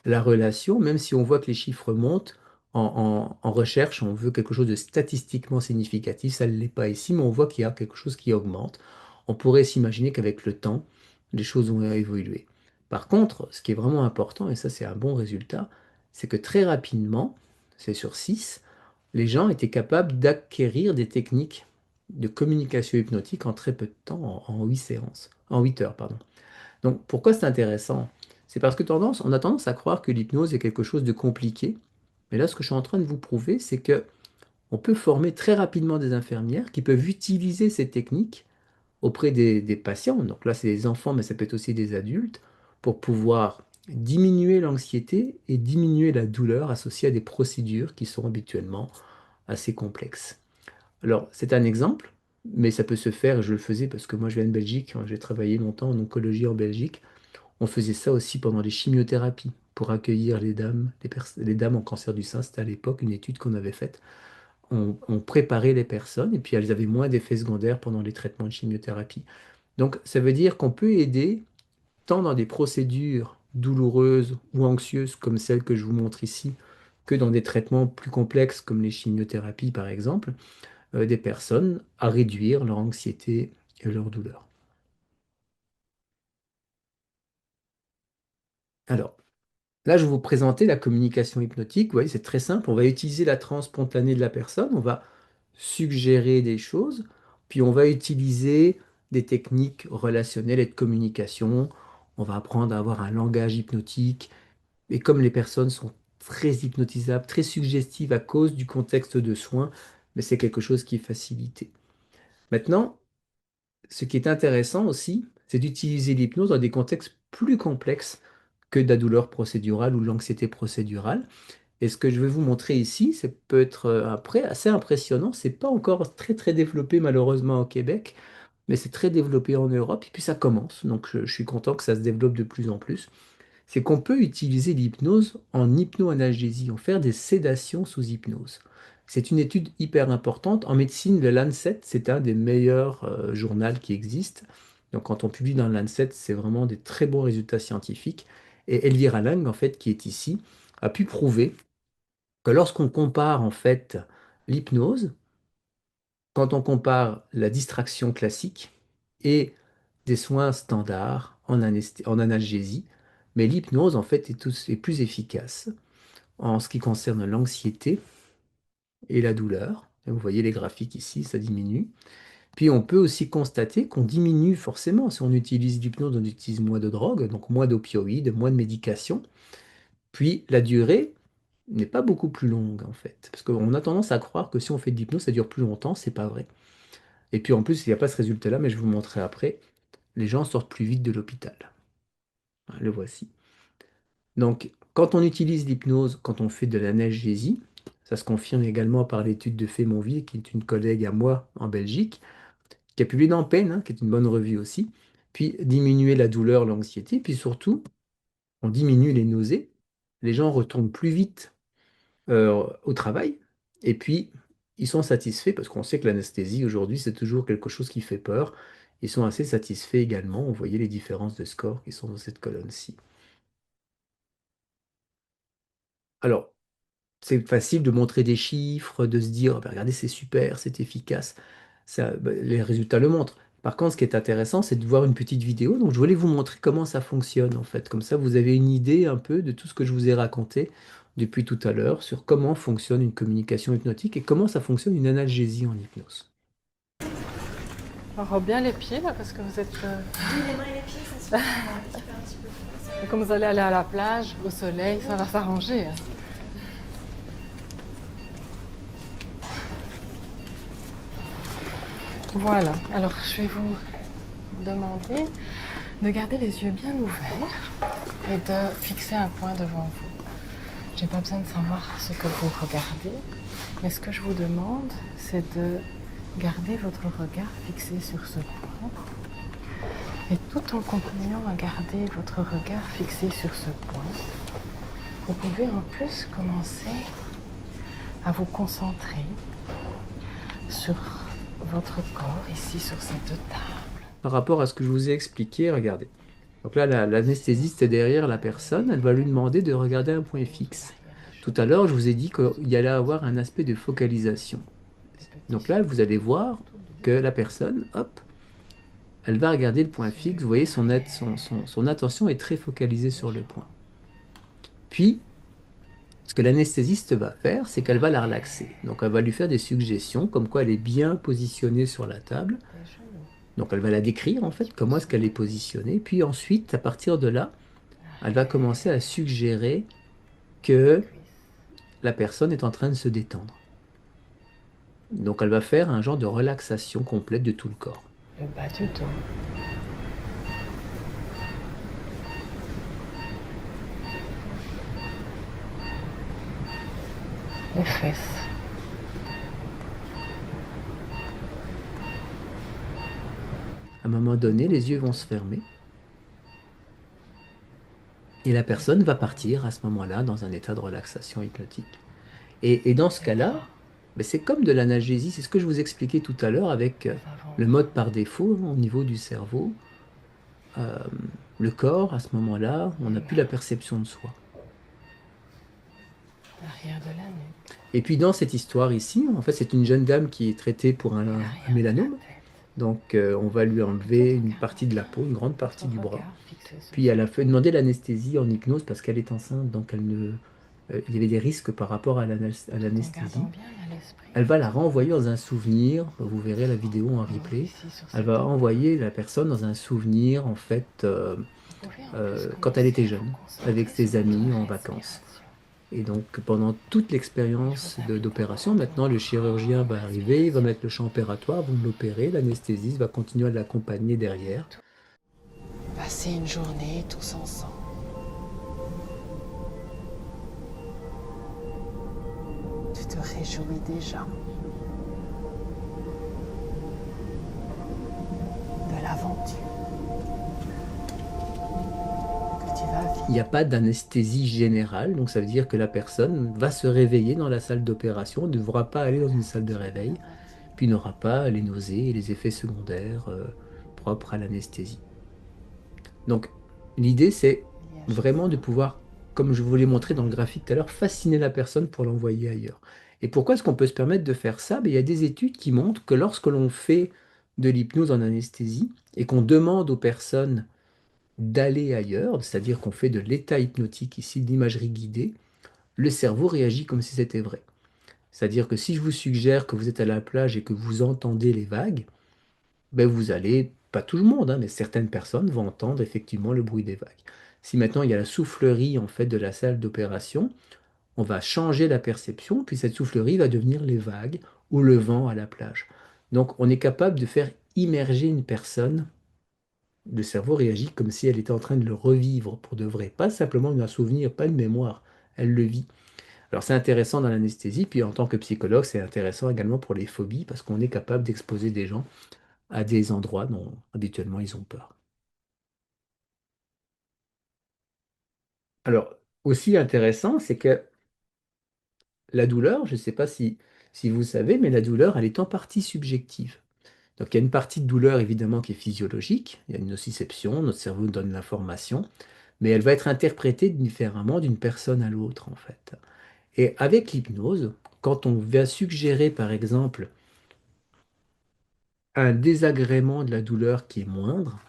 la relation, même si on voit que les chiffres montent, en recherche, on veut quelque chose de statistiquement significatif, ça ne l'est pas ici, mais on voit qu'il y a quelque chose qui augmente. On pourrait s'imaginer qu'avec le temps, les choses vont évoluer. Par contre, ce qui est vraiment important, et ça c'est un bon résultat, c'est que très rapidement, c'est sur 6, les gens étaient capables d'acquérir des techniques de communication hypnotique en très peu de temps, en 8 séances, en 8 heures, pardon. Donc, pourquoi c'est intéressant? C'est parce que on a tendance à croire que l'hypnose est quelque chose de compliqué. Mais là, ce que je suis en train de vous prouver, c'est que on peut former très rapidement des infirmières qui peuvent utiliser ces techniques auprès des patients. Donc là, c'est des enfants, mais ça peut être aussi des adultes, pour pouvoir diminuer l'anxiété et diminuer la douleur associée à des procédures qui sont habituellement assez complexes. Alors, c'est un exemple, mais ça peut se faire, et je le faisais parce que moi je viens de Belgique, j'ai travaillé longtemps en oncologie en Belgique. On faisait ça aussi pendant les chimiothérapies pour accueillir les dames, les dames en cancer du sein. C'était à l'époque une étude qu'on avait faite. On préparait les personnes et puis elles avaient moins d'effets secondaires pendant les traitements de chimiothérapie. Donc ça veut dire qu'on peut aider tant dans des procédures douloureuses ou anxieuses comme celles que je vous montre ici, que dans des traitements plus complexes comme les chimiothérapies par exemple, des personnes à réduire leur anxiété et leur douleur. Alors, là, je vais vous présenter la communication hypnotique. Vous voyez, c'est très simple. On va utiliser la transe spontanée de la personne. On va suggérer des choses. Puis on va utiliser des techniques relationnelles et de communication. On va apprendre à avoir un langage hypnotique. Et comme les personnes sont très hypnotisables, très suggestives à cause du contexte de soins, mais c'est quelque chose qui est facilité. Maintenant, ce qui est intéressant aussi, c'est d'utiliser l'hypnose dans des contextes plus complexes que de la douleur procédurale ou de l'anxiété procédurale. Et ce que je vais vous montrer ici, c'est peut être après assez impressionnant. C'est pas encore très très développé malheureusement au Québec, mais c'est très développé en Europe. Et puis ça commence. Donc je suis content que ça se développe de plus en plus. C'est qu'on peut utiliser l'hypnose en hypnoanalgésie, en faire des sédations sous hypnose. C'est une étude hyper importante. En médecine, le Lancet, c'est un des meilleurs journaux qui existent. Donc quand on publie dans le Lancet, c'est vraiment des très bons résultats scientifiques. Et Elvira Lang, en fait, qui est ici, a pu prouver que lorsqu'on compare en fait l'hypnose, quand on compare la distraction classique et des soins standards en analgésie, mais l'hypnose en fait est plus efficace en ce qui concerne l'anxiété et la douleur. Et vous voyez les graphiques ici, ça diminue. Puis on peut aussi constater qu'on diminue forcément si on utilise l'hypnose, on utilise moins de drogue, donc moins d'opioïdes, moins de médication. Puis la durée n'est pas beaucoup plus longue en fait. Parce qu'on a tendance à croire que si on fait de l'hypnose, ça dure plus longtemps, c'est pas vrai. Et puis en plus, il n'y a pas ce résultat-là, mais je vais vous montrer après, les gens sortent plus vite de l'hôpital. Le voici. Donc, quand on utilise l'hypnose, quand on fait de l'analgésie, ça se confirme également par l'étude de Fémonville, qui est une collègue à moi en Belgique, qui a publié dans Pain, qui est une bonne revue aussi, puis diminuer la douleur, l'anxiété, puis surtout, on diminue les nausées, les gens retournent plus vite au travail, et puis ils sont satisfaits parce qu'on sait que l'anesthésie aujourd'hui, c'est toujours quelque chose qui fait peur. Ils sont assez satisfaits également. Vous voyez les différences de score qui sont dans cette colonne-ci. Alors, c'est facile de montrer des chiffres, de se dire, bah, regardez, c'est super, c'est efficace. Ça, bah, les résultats le montrent. Par contre, ce qui est intéressant, c'est de voir une petite vidéo. Donc, je voulais vous montrer comment ça fonctionne, en fait. Comme ça, vous avez une idée un peu de tout ce que je vous ai raconté depuis tout à l'heure sur comment fonctionne une communication hypnotique et comment ça fonctionne une analgésie en hypnose. On rend bien les pieds là parce que vous êtes. Oui, les mains et les pieds, ça se fait un petit peu. Et comme vous allez aller à la plage, au soleil, ça va s'arranger, hein. Voilà, alors je vais vous demander de garder les yeux bien ouverts et de fixer un point devant vous. J'ai pas besoin de savoir ce que vous regardez, mais ce que je vous demande, c'est de garder votre regard fixé sur ce point. Et tout en continuant à garder votre regard fixé sur ce point, vous pouvez en plus commencer à vous concentrer sur votre corps ici sur cette table. Par rapport à ce que je vous ai expliqué, regardez. Donc là, l'anesthésiste est derrière la personne, elle va lui demander de regarder un point fixe. Tout à l'heure, je vous ai dit qu'il y allait avoir un aspect de focalisation. Donc là, vous allez voir que la personne, hop, elle va regarder le point fixe. Vous voyez, son attention est très focalisée sur le point. Puis, ce que l'anesthésiste va faire, c'est qu'elle va la relaxer. Donc, elle va lui faire des suggestions, comme quoi elle est bien positionnée sur la table. Donc, elle va la décrire, en fait, comment est-ce qu'elle est positionnée. Puis ensuite, à partir de là, elle va commencer à suggérer que la personne est en train de se détendre. Donc, elle va faire un genre de relaxation complète de tout le corps. Le bas du dos. Les fesses. À un moment donné, les yeux vont se fermer et la personne va partir à ce moment-là dans un état de relaxation hypnotique. Et dans ce cas-là, ben, c'est comme de l'analgésie, c'est ce que je vous expliquais tout à l'heure avec le mode par défaut au niveau du cerveau. Euh, le corps, à ce moment-là, on n'a plus la perception de soi. L'arrière de la nuque. Et puis dans cette histoire ici, en fait, c'est une jeune dame qui est traitée pour un L'arrière de la mélanome. tête. Donc on va lui enlever une partie de la peau, une grande partie du Votre bras. regard fixé sur Puis elle a fait demander l'anesthésie en hypnose parce qu'elle est enceinte, donc elle ne, il y avait des risques par rapport à tout en l'anesthésie. gardant bien à l'esprit. Elle va la renvoyer dans un souvenir, vous verrez la vidéo en replay. Ici sur Elle cette va table. envoyer la personne dans un souvenir, en fait, Vous pouvez en plus quand elle commencer était à vous jeune, avec concentrer sur ses votre amis en vacances. respiration. Et donc, pendant toute l'expérience d'opération, maintenant, le chirurgien va arriver, il va mettre le champ opératoire, vous l'opérez, l'anesthésiste va continuer à l'accompagner derrière. Passer une journée tous ensemble. Tu te réjouis déjà de l'aventure que tu vas vivre. Il n'y a pas d'anesthésie générale, donc ça veut dire que la personne va se réveiller dans la salle d'opération, ne devra pas aller dans une salle de réveil, puis n'aura pas les nausées et les effets secondaires propres à l'anesthésie. Donc, l'idée, c'est vraiment de pouvoir, comme je vous l'ai montré dans le graphique tout à l'heure, fasciner la personne pour l'envoyer ailleurs. Et pourquoi est-ce qu'on peut se permettre de faire ça? Ben, il y a des études qui montrent que lorsque l'on fait de l'hypnose en anesthésie et qu'on demande aux personnes d'aller ailleurs, c'est-à-dire qu'on fait de l'état hypnotique ici, de l'imagerie guidée, le cerveau réagit comme si c'était vrai. C'est-à-dire que si je vous suggère que vous êtes à la plage et que vous entendez les vagues, ben vous allez, pas tout le monde, hein, mais certaines personnes vont entendre effectivement le bruit des vagues. Si maintenant il y a la soufflerie en fait de la salle d'opération, on va changer la perception, puis cette soufflerie va devenir les vagues ou le vent à la plage. Donc on est capable de faire immerger une personne. Le cerveau réagit comme si elle était en train de le revivre pour de vrai, pas simplement un souvenir, pas une mémoire, elle le vit. Alors c'est intéressant dans l'anesthésie, puis en tant que psychologue, c'est intéressant également pour les phobies, parce qu'on est capable d'exposer des gens à des endroits dont habituellement ils ont peur. Alors, aussi intéressant, c'est que la douleur, je ne sais pas si si vous savez, mais la douleur, elle est en partie subjective. Donc il y a une partie de douleur évidemment qui est physiologique, il y a une nociception, notre cerveau donne l'information, mais elle va être interprétée différemment d'une personne à l'autre en fait. Et avec l'hypnose, quand on va suggérer par exemple un désagrément de la douleur qui est moindre,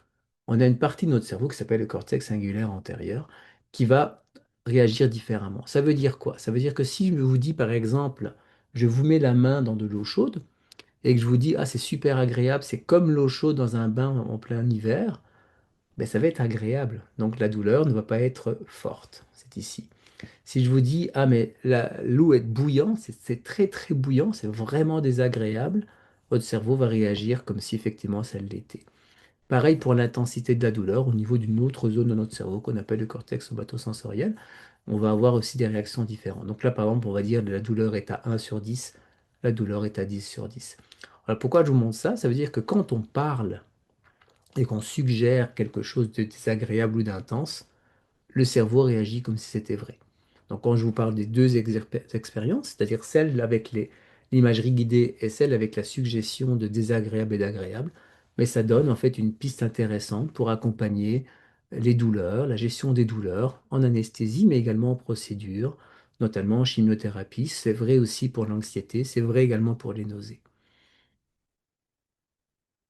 on a une partie de notre cerveau qui s'appelle le cortex singulaire antérieur qui va réagir différemment. Ça veut dire quoi? Ça veut dire que si je vous dis par exemple, je vous mets la main dans de l'eau chaude et que je vous dis, ah c'est super agréable, c'est comme l'eau chaude dans un bain en plein hiver, ben, ça va être agréable. Donc la douleur ne va pas être forte. C'est ici. Si je vous dis, ah mais l'eau est bouillante, c'est très très bouillant, c'est vraiment désagréable, votre cerveau va réagir comme si effectivement ça l'était. Pareil pour l'intensité de la douleur au niveau d'une autre zone de notre cerveau qu'on appelle le cortex somatosensoriel. On va avoir aussi des réactions différentes. Donc là, par exemple, on va dire que la douleur est à 1 sur 10, la douleur est à 10 sur 10. Alors pourquoi je vous montre ça? Ça veut dire que quand on parle et qu'on suggère quelque chose de désagréable ou d'intense, le cerveau réagit comme si c'était vrai. Donc quand je vous parle des deux expériences, c'est-à-dire celle avec l'imagerie guidée et celle avec la suggestion de désagréable et d'agréable, mais ça donne en fait une piste intéressante pour accompagner les douleurs, la gestion des douleurs en anesthésie, mais également en procédure, notamment en chimiothérapie. C'est vrai aussi pour l'anxiété, c'est vrai également pour les nausées.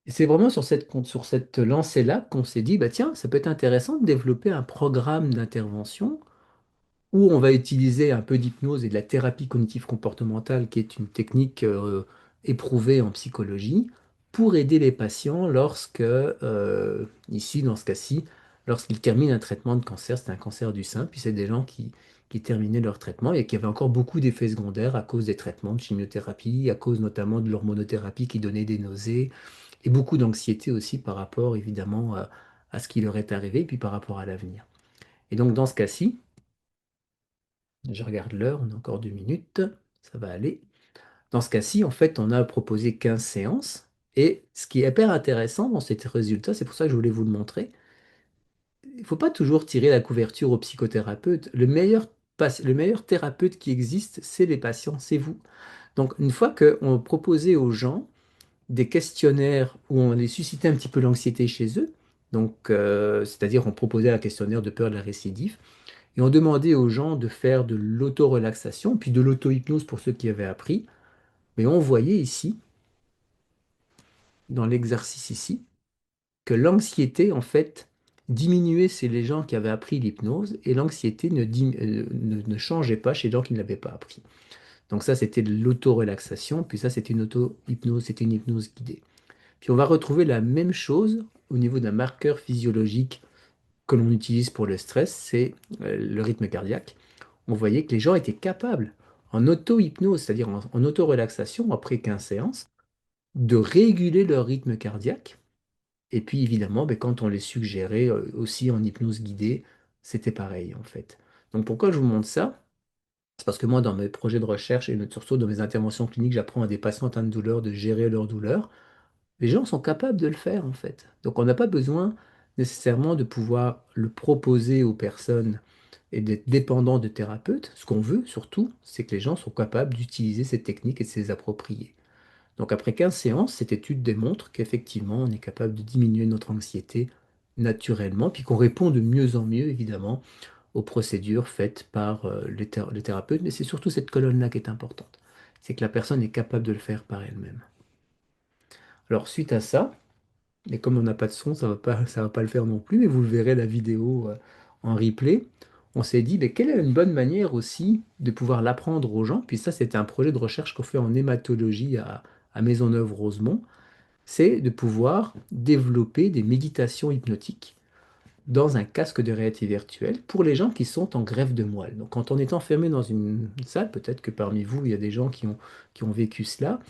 Et c'est vraiment sur cette lancée-là qu'on s'est dit, bah tiens, ça peut être intéressant de développer un programme d'intervention où on va utiliser un peu d'hypnose et de la thérapie cognitive comportementale, qui est une technique éprouvée en psychologie, pour aider les patients lorsque, ici dans ce cas-ci, lorsqu'ils terminent un traitement de cancer, c'est un cancer du sein, puis c'est des gens qui terminaient leur traitement et qui avaient encore beaucoup d'effets secondaires à cause des traitements de chimiothérapie, à cause notamment de l'hormonothérapie qui donnait des nausées, et beaucoup d'anxiété aussi par rapport évidemment à ce qui leur est arrivé, puis par rapport à l'avenir. Et donc dans ce cas-ci, je regarde l'heure, on a encore 2 minutes, ça va aller. Dans ce cas-ci, en fait, on a proposé 15 séances. Et ce qui est hyper intéressant dans ces résultats, c'est pour ça que je voulais vous le montrer, il ne faut pas toujours tirer la couverture au psychothérapeute. Le meilleur thérapeute qui existe, c'est les patients, c'est vous. Donc, une fois qu'on proposait aux gens des questionnaires où on les suscitait un petit peu l'anxiété chez eux, donc, c'est-à-dire on proposait un questionnaire de peur de la récidive, et on demandait aux gens de faire de l'auto-relaxation, puis de l'auto-hypnose pour ceux qui avaient appris. Mais on voyait ici, dans l'exercice ici, que l'anxiété, en fait, diminuait chez les gens qui avaient appris l'hypnose, et l'anxiété ne changeait pas chez les gens qui ne l'avaient pas appris. Donc ça, c'était de l'auto-relaxation, puis ça, c'était une auto-hypnose, c'était une hypnose guidée. Puis on va retrouver la même chose au niveau d'un marqueur physiologique que l'on utilise pour le stress, c'est le rythme cardiaque. On voyait que les gens étaient capables, en auto-hypnose, c'est-à-dire en auto-relaxation, après 15 séances, de réguler leur rythme cardiaque. Et puis évidemment, ben, quand on les suggérait aussi en hypnose guidée, c'était pareil en fait. Donc pourquoi je vous montre ça? C'est parce que moi, dans mes projets de recherche et surtout dans mes interventions cliniques, j'apprends à des patients atteints de douleur de gérer leur douleur. Les gens sont capables de le faire en fait. Donc on n'a pas besoin nécessairement de pouvoir le proposer aux personnes et d'être dépendant de thérapeutes. Ce qu'on veut surtout, c'est que les gens soient capables d'utiliser cette technique et de se les approprier. Donc après 15 séances, cette étude démontre qu'effectivement, on est capable de diminuer notre anxiété naturellement, puis qu'on répond de mieux en mieux, évidemment, aux procédures faites par les thérapeutes. Mais c'est surtout cette colonne-là qui est importante. C'est que la personne est capable de le faire par elle-même. Alors suite à ça, et comme on n'a pas de son, ça va pas le faire non plus, mais vous le verrez la vidéo en replay. On s'est dit, mais quelle est une bonne manière aussi de pouvoir l'apprendre aux gens? Puis ça, c'était un projet de recherche qu'on fait en hématologie à Maisonneuve-Rosemont. C'est de pouvoir développer des méditations hypnotiques dans un casque de réalité virtuelle pour les gens qui sont en greffe de moelle. Donc quand on est enfermé dans une salle, peut-être que parmi vous, il y a des gens qui ont vécu cela.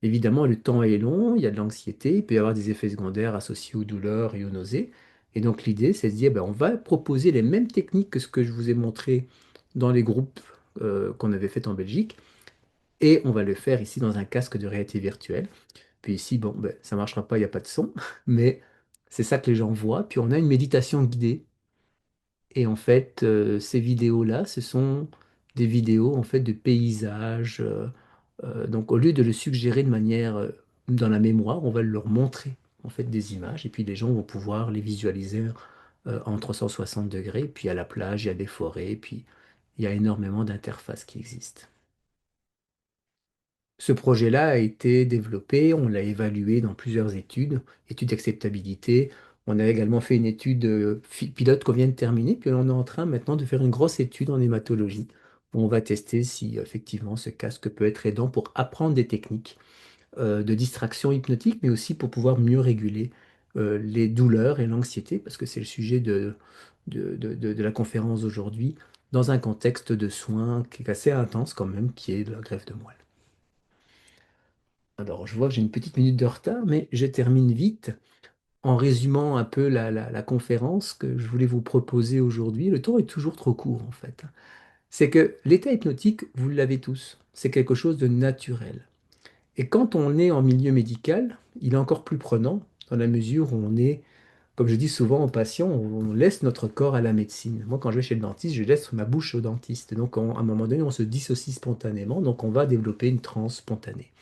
Évidemment, le temps est long, il y a de l'anxiété, il peut y avoir des effets secondaires associés aux douleurs et aux nausées. Et donc l'idée, c'est de se dire, ben, on va proposer les mêmes techniques que ce que je vous ai montré dans les groupes qu'on avait fait en Belgique, et on va le faire ici dans un casque de réalité virtuelle. Puis ici, bon, ben, ça ne marchera pas, il n'y a pas de son, mais c'est ça que les gens voient. Puis on a une méditation guidée. Et en fait, ces vidéos-là, ce sont des vidéos en fait de paysages Donc au lieu de le suggérer de manière dans la mémoire, on va leur montrer en fait des images et puis les gens vont pouvoir les visualiser en 360 degrés. Puis à la plage, il y a des forêts, puis il y a énormément d'interfaces qui existent. Ce projet-là a été développé, on l'a évalué dans plusieurs études, études d'acceptabilité. On a également fait une étude pilote qu'on vient de terminer, puis on est en train maintenant de faire une grosse étude en hématologie, où on va tester si effectivement ce casque peut être aidant pour apprendre des techniques de distraction hypnotique, mais aussi pour pouvoir mieux réguler les douleurs et l'anxiété, parce que c'est le sujet de la conférence d'aujourd'hui, dans un contexte de soins qui est assez intense quand même, qui est de la greffe de moelle. Alors, je vois que j'ai une petite minute de retard, mais je termine vite en résumant un peu la conférence que je voulais vous proposer aujourd'hui. Le temps est toujours trop court, en fait. C'est que l'état hypnotique, vous l'avez tous, c'est quelque chose de naturel. Et quand on est en milieu médical, il est encore plus prenant dans la mesure où on est, comme je dis souvent aux patients, on laisse notre corps à la médecine. Moi, quand je vais chez le dentiste, je laisse ma bouche au dentiste. Donc, à un moment donné, on se dissocie spontanément, donc on va développer une transe spontanée.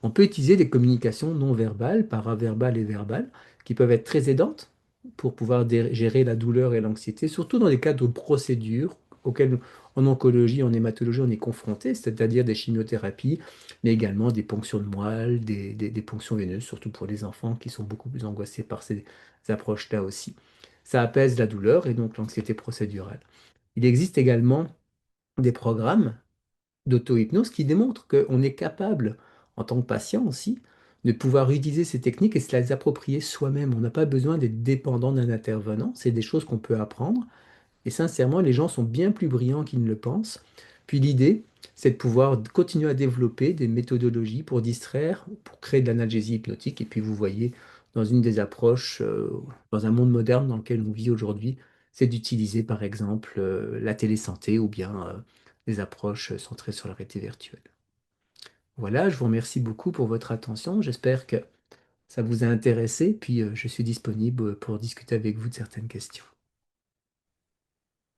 On peut utiliser des communications non verbales, paraverbales et verbales, qui peuvent être très aidantes pour pouvoir gérer la douleur et l'anxiété, surtout dans les cas de procédures auxquelles en oncologie, en hématologie, on est confronté, c'est-à-dire des chimiothérapies, mais également des ponctions de moelle, des ponctions veineuses, surtout pour les enfants qui sont beaucoup plus angoissés par ces approches-là aussi. Ça apaise la douleur et donc l'anxiété procédurale. Il existe également des programmes d'auto-hypnose qui démontre qu'on est capable, en tant que patient aussi, de pouvoir utiliser ces techniques et se les approprier soi-même. On n'a pas besoin d'être dépendant d'un intervenant, c'est des choses qu'on peut apprendre. Et sincèrement, les gens sont bien plus brillants qu'ils ne le pensent. Puis l'idée, c'est de pouvoir continuer à développer des méthodologies pour distraire, pour créer de l'analgésie hypnotique. Et puis vous voyez, dans une des approches, dans un monde moderne dans lequel on vit aujourd'hui, c'est d'utiliser par exemple la télésanté ou bien des approches centrées sur la réalité virtuelle. Voilà, je vous remercie beaucoup pour votre attention. J'espère que ça vous a intéressé. Puis je suis disponible pour discuter avec vous de certaines questions.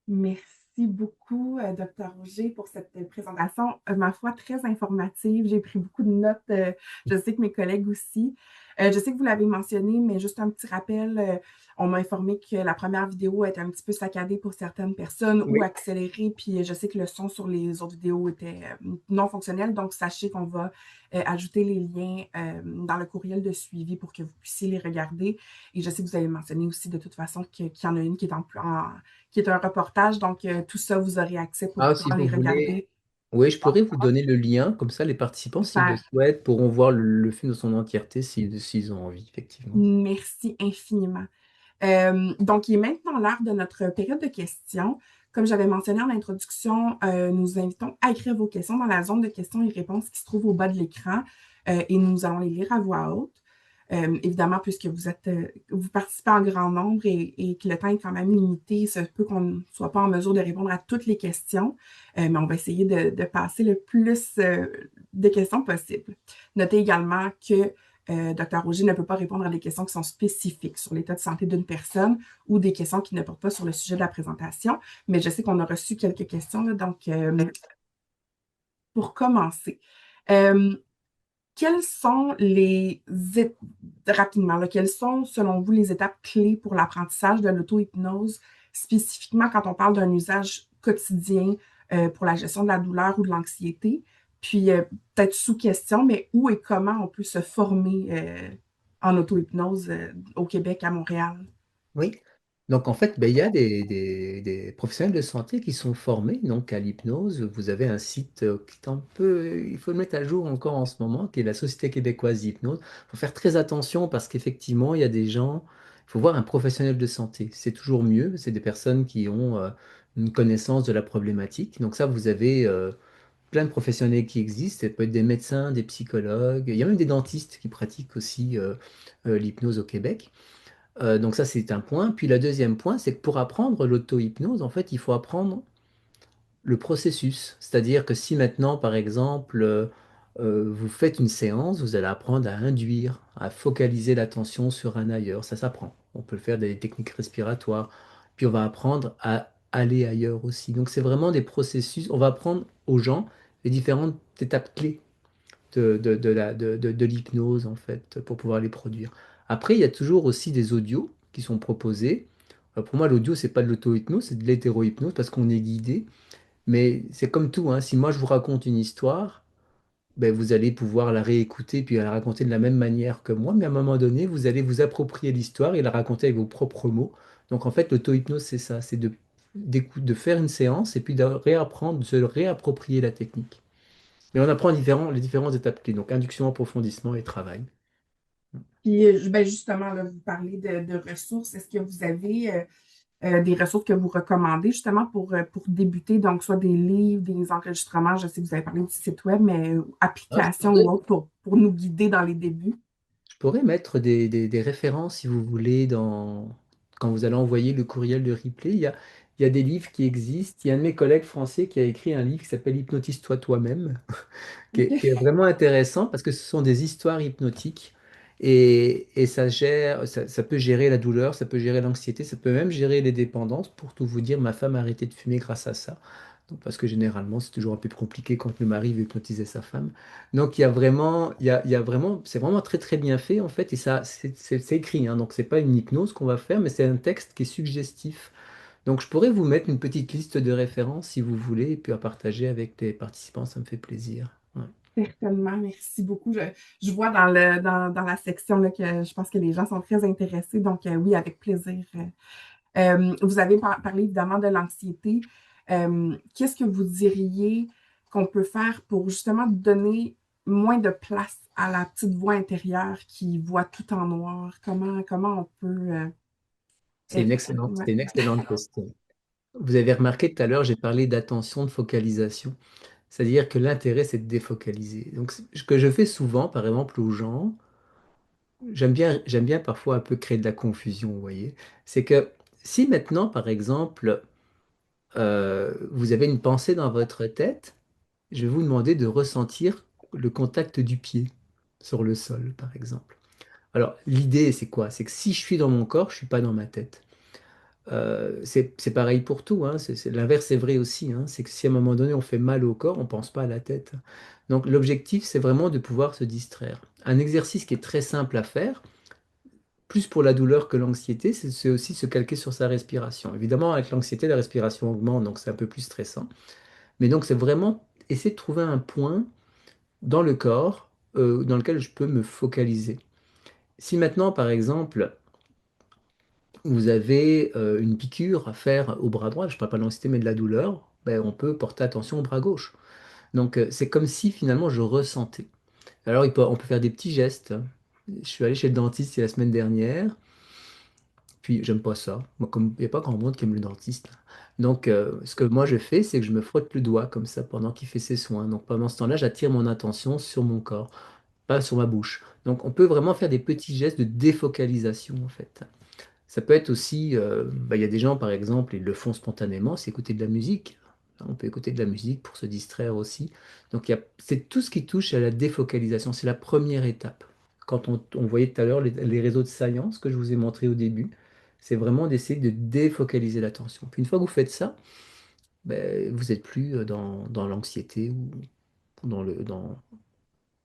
Merci beaucoup, Dr. Roger, pour cette présentation, ma foi, très informative. J'ai pris beaucoup de notes. Je sais que mes collègues aussi. Je sais que vous l'avez mentionné, mais juste un petit rappel. On m'a informé que la première vidéo était un petit peu saccadée pour certaines personnes ou Oui. accélérée. Puis je sais que le son sur les autres vidéos était non fonctionnel. Donc, sachez qu'on va ajouter les liens dans le courriel de suivi pour que vous puissiez les regarder. Et je sais que vous avez mentionné aussi de toute façon qu'il y en a une qui est qui est un reportage. Donc, tout ça, vous aurez accès pour Ah, si pouvoir vous les voulez, regarder. oui, je pourrais vous donner le lien, comme ça les participants, s'ils le Super. souhaitent, pourront voir le film dans son entièreté s'ils ont envie, effectivement. Merci infiniment. Donc, il est maintenant l'heure de notre période de questions. Comme j'avais mentionné en introduction, nous vous invitons à écrire vos questions dans la zone de questions et réponses qui se trouve au bas de l'écran et nous allons les lire à voix haute. Évidemment, puisque vous participez en grand nombre et que le temps est quand même limité, il se peut qu'on ne soit pas en mesure de répondre à toutes les questions, mais on va essayer de passer le plus de questions possible. Notez également que Dr. Roger ne peut pas répondre à des questions qui sont spécifiques sur l'état de santé d'une personne ou des questions qui ne portent pas sur le sujet de la présentation, mais je sais qu'on a reçu quelques questions, là, donc pour commencer. Euh, quelles sont rapidement, là, quelles sont, selon vous, les étapes clés pour l'apprentissage de l'auto-hypnose, spécifiquement quand on parle d'un usage quotidien pour la gestion de la douleur ou de l'anxiété? Puis, peut-être sous question, mais où et comment on peut se former en auto-hypnose au Québec, à Montréal? Oui. Donc en fait, ben, il y a des professionnels de santé qui sont formés donc à l'hypnose. Vous avez un site qui est un peu, il faut le mettre à jour encore en ce moment, qui est la Société québécoise d'hypnose. Il faut faire très attention parce qu'effectivement, il y a des gens, il faut voir un professionnel de santé. C'est toujours mieux. C'est des personnes qui ont une connaissance de la problématique. Donc ça, vous avez plein de professionnels qui existent. Ça peut être des médecins, des psychologues. Il y a même des dentistes qui pratiquent aussi l'hypnose au Québec. Donc ça, c'est un point. Puis le deuxième point, c'est que pour apprendre l'auto-hypnose, en fait, il faut apprendre le processus. C'est-à-dire que si maintenant, par exemple, vous faites une séance, vous allez apprendre à induire, à focaliser l'attention sur un ailleurs. Ça s'apprend. On peut le faire des techniques respiratoires. Puis on va apprendre à aller ailleurs aussi. Donc c'est vraiment des processus. On va apprendre aux gens les différentes étapes clés de l'hypnose, en fait, pour pouvoir les produire. Après, il y a toujours aussi des audios qui sont proposés. Pour moi, l'audio, c'est pas de l'auto-hypnose, c'est de l'hétéro-hypnose parce qu'on est guidé. Mais c'est comme tout, hein. Si moi je vous raconte une histoire, ben, vous allez pouvoir la réécouter puis la raconter de la même manière que moi, mais à un moment donné, vous allez vous approprier l'histoire et la raconter avec vos propres mots. Donc en fait, l'auto-hypnose, c'est ça, c'est de faire une séance et puis de réapprendre, de se réapproprier la technique. Mais on apprend les différentes étapes clés, donc induction, approfondissement et travail. Puis, ben justement, là, vous parlez de ressources. Est-ce que vous avez des ressources que vous recommandez justement pour débuter, donc soit des livres, des enregistrements, je sais que vous avez parlé du site web, mais Ah, je applications ou pourrais, autres pour nous guider dans les débuts? je pourrais mettre des références, si vous voulez, quand vous allez envoyer le courriel de replay. Il y a des livres qui existent. Il y a un de mes collègues français qui a écrit un livre qui s'appelle Hypnotise-toi toi-même, qui est vraiment intéressant parce que ce sont des histoires hypnotiques et ça peut gérer la douleur, ça peut gérer l'anxiété, ça peut même gérer les dépendances. Pour tout vous dire, ma femme a arrêté de fumer grâce à ça. Donc, parce que généralement, c'est toujours un peu plus compliqué quand le mari veut hypnotiser sa femme. Donc, il y a vraiment, c'est vraiment très très bien fait en fait et ça, c'est écrit. Hein, donc, c'est pas une hypnose qu'on va faire, mais c'est un texte qui est suggestif. Donc, je pourrais vous mettre une petite liste de références si vous voulez, et puis à partager avec les participants, ça me fait plaisir. Ouais. Certainement, merci beaucoup. Je vois dans la section là, que je pense que les gens sont très intéressés, donc oui, avec plaisir. Vous avez parlé évidemment de l'anxiété. Qu'est-ce que vous diriez qu'on peut faire pour justement donner moins de place à la petite voix intérieure qui voit tout en noir? Comment on peut... euh, ouais. C'est une excellente question. Vous avez remarqué tout à l'heure, j'ai parlé d'attention, de focalisation. C'est-à-dire que l'intérêt, c'est de défocaliser. Donc, ce que je fais souvent, par exemple, aux gens, j'aime bien parfois un peu créer de la confusion, vous voyez. C'est que si maintenant, par exemple, vous avez une pensée dans votre tête, je vais vous demander de ressentir le contact du pied sur le sol, par exemple. Alors, l'idée, c'est quoi? C'est que si je suis dans mon corps, je suis pas dans ma tête. C'est pareil pour tout, hein. L'inverse est vrai aussi, hein. C'est que si à un moment donné on fait mal au corps, on pense pas à la tête. Donc l'objectif, c'est vraiment de pouvoir se distraire. Un exercice qui est très simple à faire, plus pour la douleur que l'anxiété, c'est aussi se calquer sur sa respiration. Évidemment, avec l'anxiété, la respiration augmente, donc c'est un peu plus stressant. Mais donc c'est vraiment essayer de trouver un point dans le corps dans lequel je peux me focaliser. Si maintenant, par exemple, vous avez une piqûre à faire au bras droit, je ne parle pas de l'anxiété mais de la douleur, ben, on peut porter attention au bras gauche. Donc c'est comme si finalement je ressentais. Alors on peut faire des petits gestes. Je suis allé chez le dentiste la semaine dernière, puis j'aime pas ça. Moi, comme il n'y a pas grand monde qui aime le dentiste. Donc ce que moi je fais, c'est que je me frotte le doigt comme ça pendant qu'il fait ses soins. Donc pendant ce temps-là, j'attire mon attention sur mon corps, pas sur ma bouche. Donc on peut vraiment faire des petits gestes de défocalisation en fait. Ça peut être aussi, bah, il y a des gens par exemple, ils le font spontanément, c'est écouter de la musique. On peut écouter de la musique pour se distraire aussi. Donc c'est tout ce qui touche à la défocalisation, c'est la première étape. Quand on voyait tout à l'heure les réseaux de science que je vous ai montré au début, c'est vraiment d'essayer de défocaliser l'attention. Puis une fois que vous faites ça, ben, vous n'êtes plus dans l'anxiété ou dans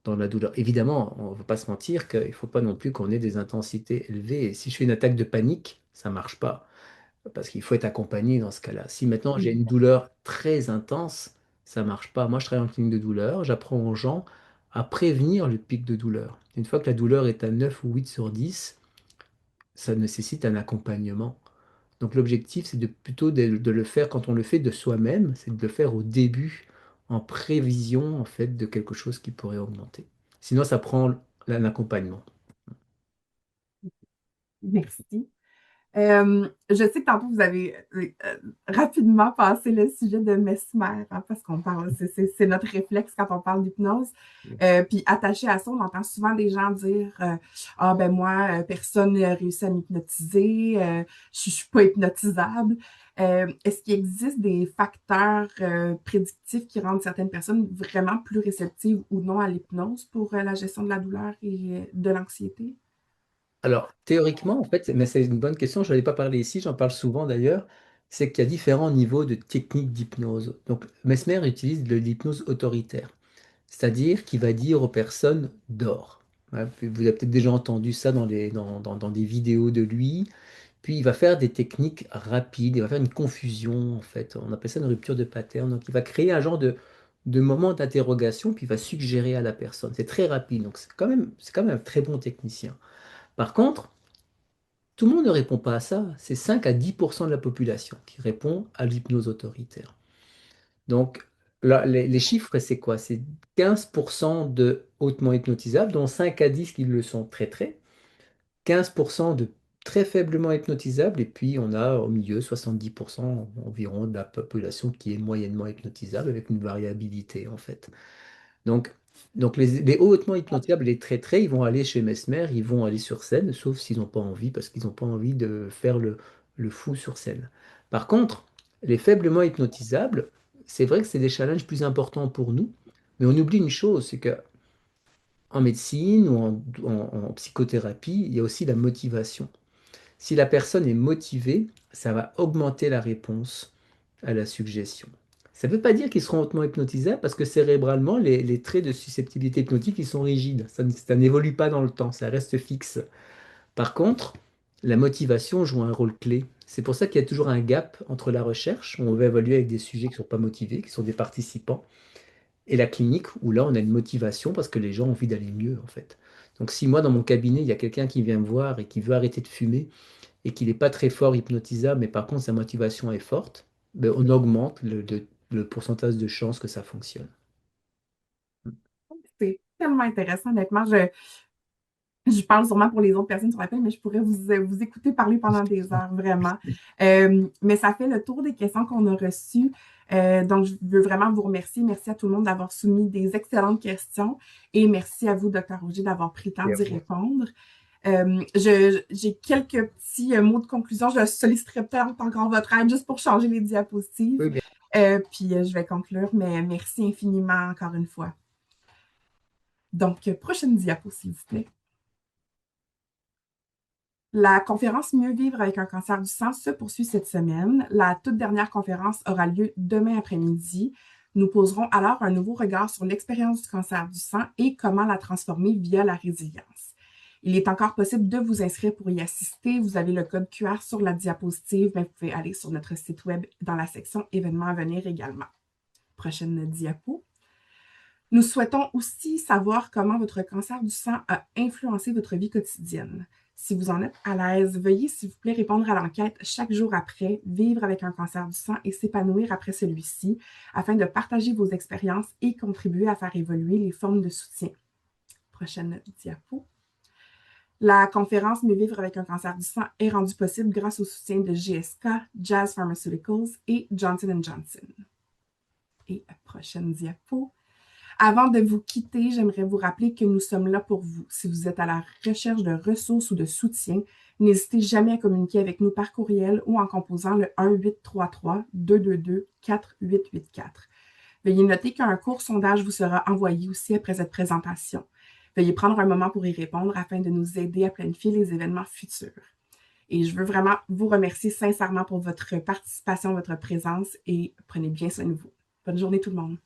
dans la douleur. Évidemment, on ne va pas se mentir qu'il ne faut pas non plus qu'on ait des intensités élevées. Et si je fais une attaque de panique, ça ne marche pas, parce qu'il faut être accompagné dans ce cas-là. Si maintenant j'ai une douleur très intense, ça ne marche pas. Moi, je travaille en clinique de douleur, j'apprends aux gens à prévenir le pic de douleur. Une fois que la douleur est à 9 ou 8 sur 10, ça nécessite un accompagnement. Donc l'objectif, c'est plutôt de le faire quand on le fait de soi-même, c'est de le faire au début, en prévision en fait de quelque chose qui pourrait augmenter. Sinon, ça prend un accompagnement. Merci. Je sais que tantôt vous avez rapidement passé le sujet de Mesmer, hein, parce qu'on parle, c'est notre réflexe quand on parle d'hypnose. Puis attaché à ça, on entend souvent des gens dire ah ben moi, personne n'a réussi à m'hypnotiser, je suis pas hypnotisable. Est-ce qu'il existe des facteurs prédictifs qui rendent certaines personnes vraiment plus réceptives ou non à l'hypnose pour la gestion de la douleur et de l'anxiété? Alors, théoriquement, en fait, mais c'est une bonne question, je n'en ai pas parlé ici, j'en parle souvent d'ailleurs, c'est qu'il y a différents niveaux de techniques d'hypnose. Donc, Mesmer utilise de l'hypnose autoritaire. C'est-à-dire qu'il va dire aux personnes dors. Ouais, vous avez peut-être déjà entendu ça dans des vidéos de lui. Puis il va faire des techniques rapides, il va faire une confusion en fait. On appelle ça une rupture de pattern. Donc il va créer un genre de moment d'interrogation, puis il va suggérer à la personne. C'est très rapide, donc c'est quand même un très bon technicien. Par contre, tout le monde ne répond pas à ça. C'est 5 à 10% de la population qui répond à l'hypnose autoritaire. Donc, là, les chiffres, c'est quoi? C'est 15% de hautement hypnotisables, dont 5 à 10 qui le sont très très, 15% de très faiblement hypnotisables, et puis on a au milieu 70% environ de la population qui est moyennement hypnotisable, avec une variabilité en fait. Donc, donc les hautement hypnotisables, les très très, ils vont aller chez Mesmer, ils vont aller sur scène, sauf s'ils n'ont pas envie, parce qu'ils n'ont pas envie de faire le fou sur scène. Par contre, les faiblement hypnotisables, c'est vrai que c'est des challenges plus importants pour nous, mais on oublie une chose, c'est que en médecine ou en psychothérapie, il y a aussi la motivation. Si la personne est motivée, ça va augmenter la réponse à la suggestion. Ça ne veut pas dire qu'ils seront hautement hypnotisables parce que cérébralement, les traits de susceptibilité hypnotique, ils sont rigides. Ça n'évolue pas dans le temps, ça reste fixe. Par contre, la motivation joue un rôle clé. C'est pour ça qu'il y a toujours un gap entre la recherche, où on va évaluer avec des sujets qui ne sont pas motivés, qui sont des participants, et la clinique, où là, on a une motivation parce que les gens ont envie d'aller mieux, en fait. Donc si moi, dans mon cabinet, il y a quelqu'un qui vient me voir et qui veut arrêter de fumer, et qu'il n'est pas très fort hypnotisable, mais par contre sa motivation est forte, ben, on augmente le pourcentage de chances que ça fonctionne. C'est tellement intéressant, honnêtement. Je parle sûrement pour les autres personnes sur l'appel, mais je pourrais vous écouter parler pendant des heures, vraiment. Mais ça fait le tour des questions qu'on a reçues. Donc, je veux vraiment vous remercier. Merci à tout le monde d'avoir soumis des excellentes questions. Et merci à vous, Dr. Rougier, d'avoir pris le temps d'y répondre. J'ai quelques petits mots de conclusion. Je solliciterai peut-être encore votre aide juste pour changer les diapositives. Oui, bien. Puis je vais conclure, mais merci infiniment encore une fois. Donc, prochaine diapo, s'il vous plaît. La conférence Mieux vivre avec un cancer du sang se poursuit cette semaine. La toute dernière conférence aura lieu demain après-midi. Nous poserons alors un nouveau regard sur l'expérience du cancer du sang et comment la transformer via la résilience. Il est encore possible de vous inscrire pour y assister. Vous avez le code QR sur la diapositive, mais vous pouvez aller sur notre site web dans la section événements à venir également. Prochaine diapo. Nous souhaitons aussi savoir comment votre cancer du sang a influencé votre vie quotidienne. Si vous en êtes à l'aise, veuillez s'il vous plaît répondre à l'enquête chaque jour après vivre avec un cancer du sang et s'épanouir après celui-ci afin de partager vos expériences et contribuer à faire évoluer les formes de soutien. Prochaine diapo. La conférence Mieux vivre avec un cancer du sang est rendue possible grâce au soutien de GSK, Jazz Pharmaceuticals et Johnson & Johnson. Et prochaine diapo. Avant de vous quitter, j'aimerais vous rappeler que nous sommes là pour vous. Si vous êtes à la recherche de ressources ou de soutien, n'hésitez jamais à communiquer avec nous par courriel ou en composant le 1-833-222-4884. Veuillez noter qu'un court sondage vous sera envoyé aussi après cette présentation. Veuillez prendre un moment pour y répondre afin de nous aider à planifier les événements futurs. Et je veux vraiment vous remercier sincèrement pour votre participation, votre présence et prenez bien soin de vous. Bonne journée tout le monde.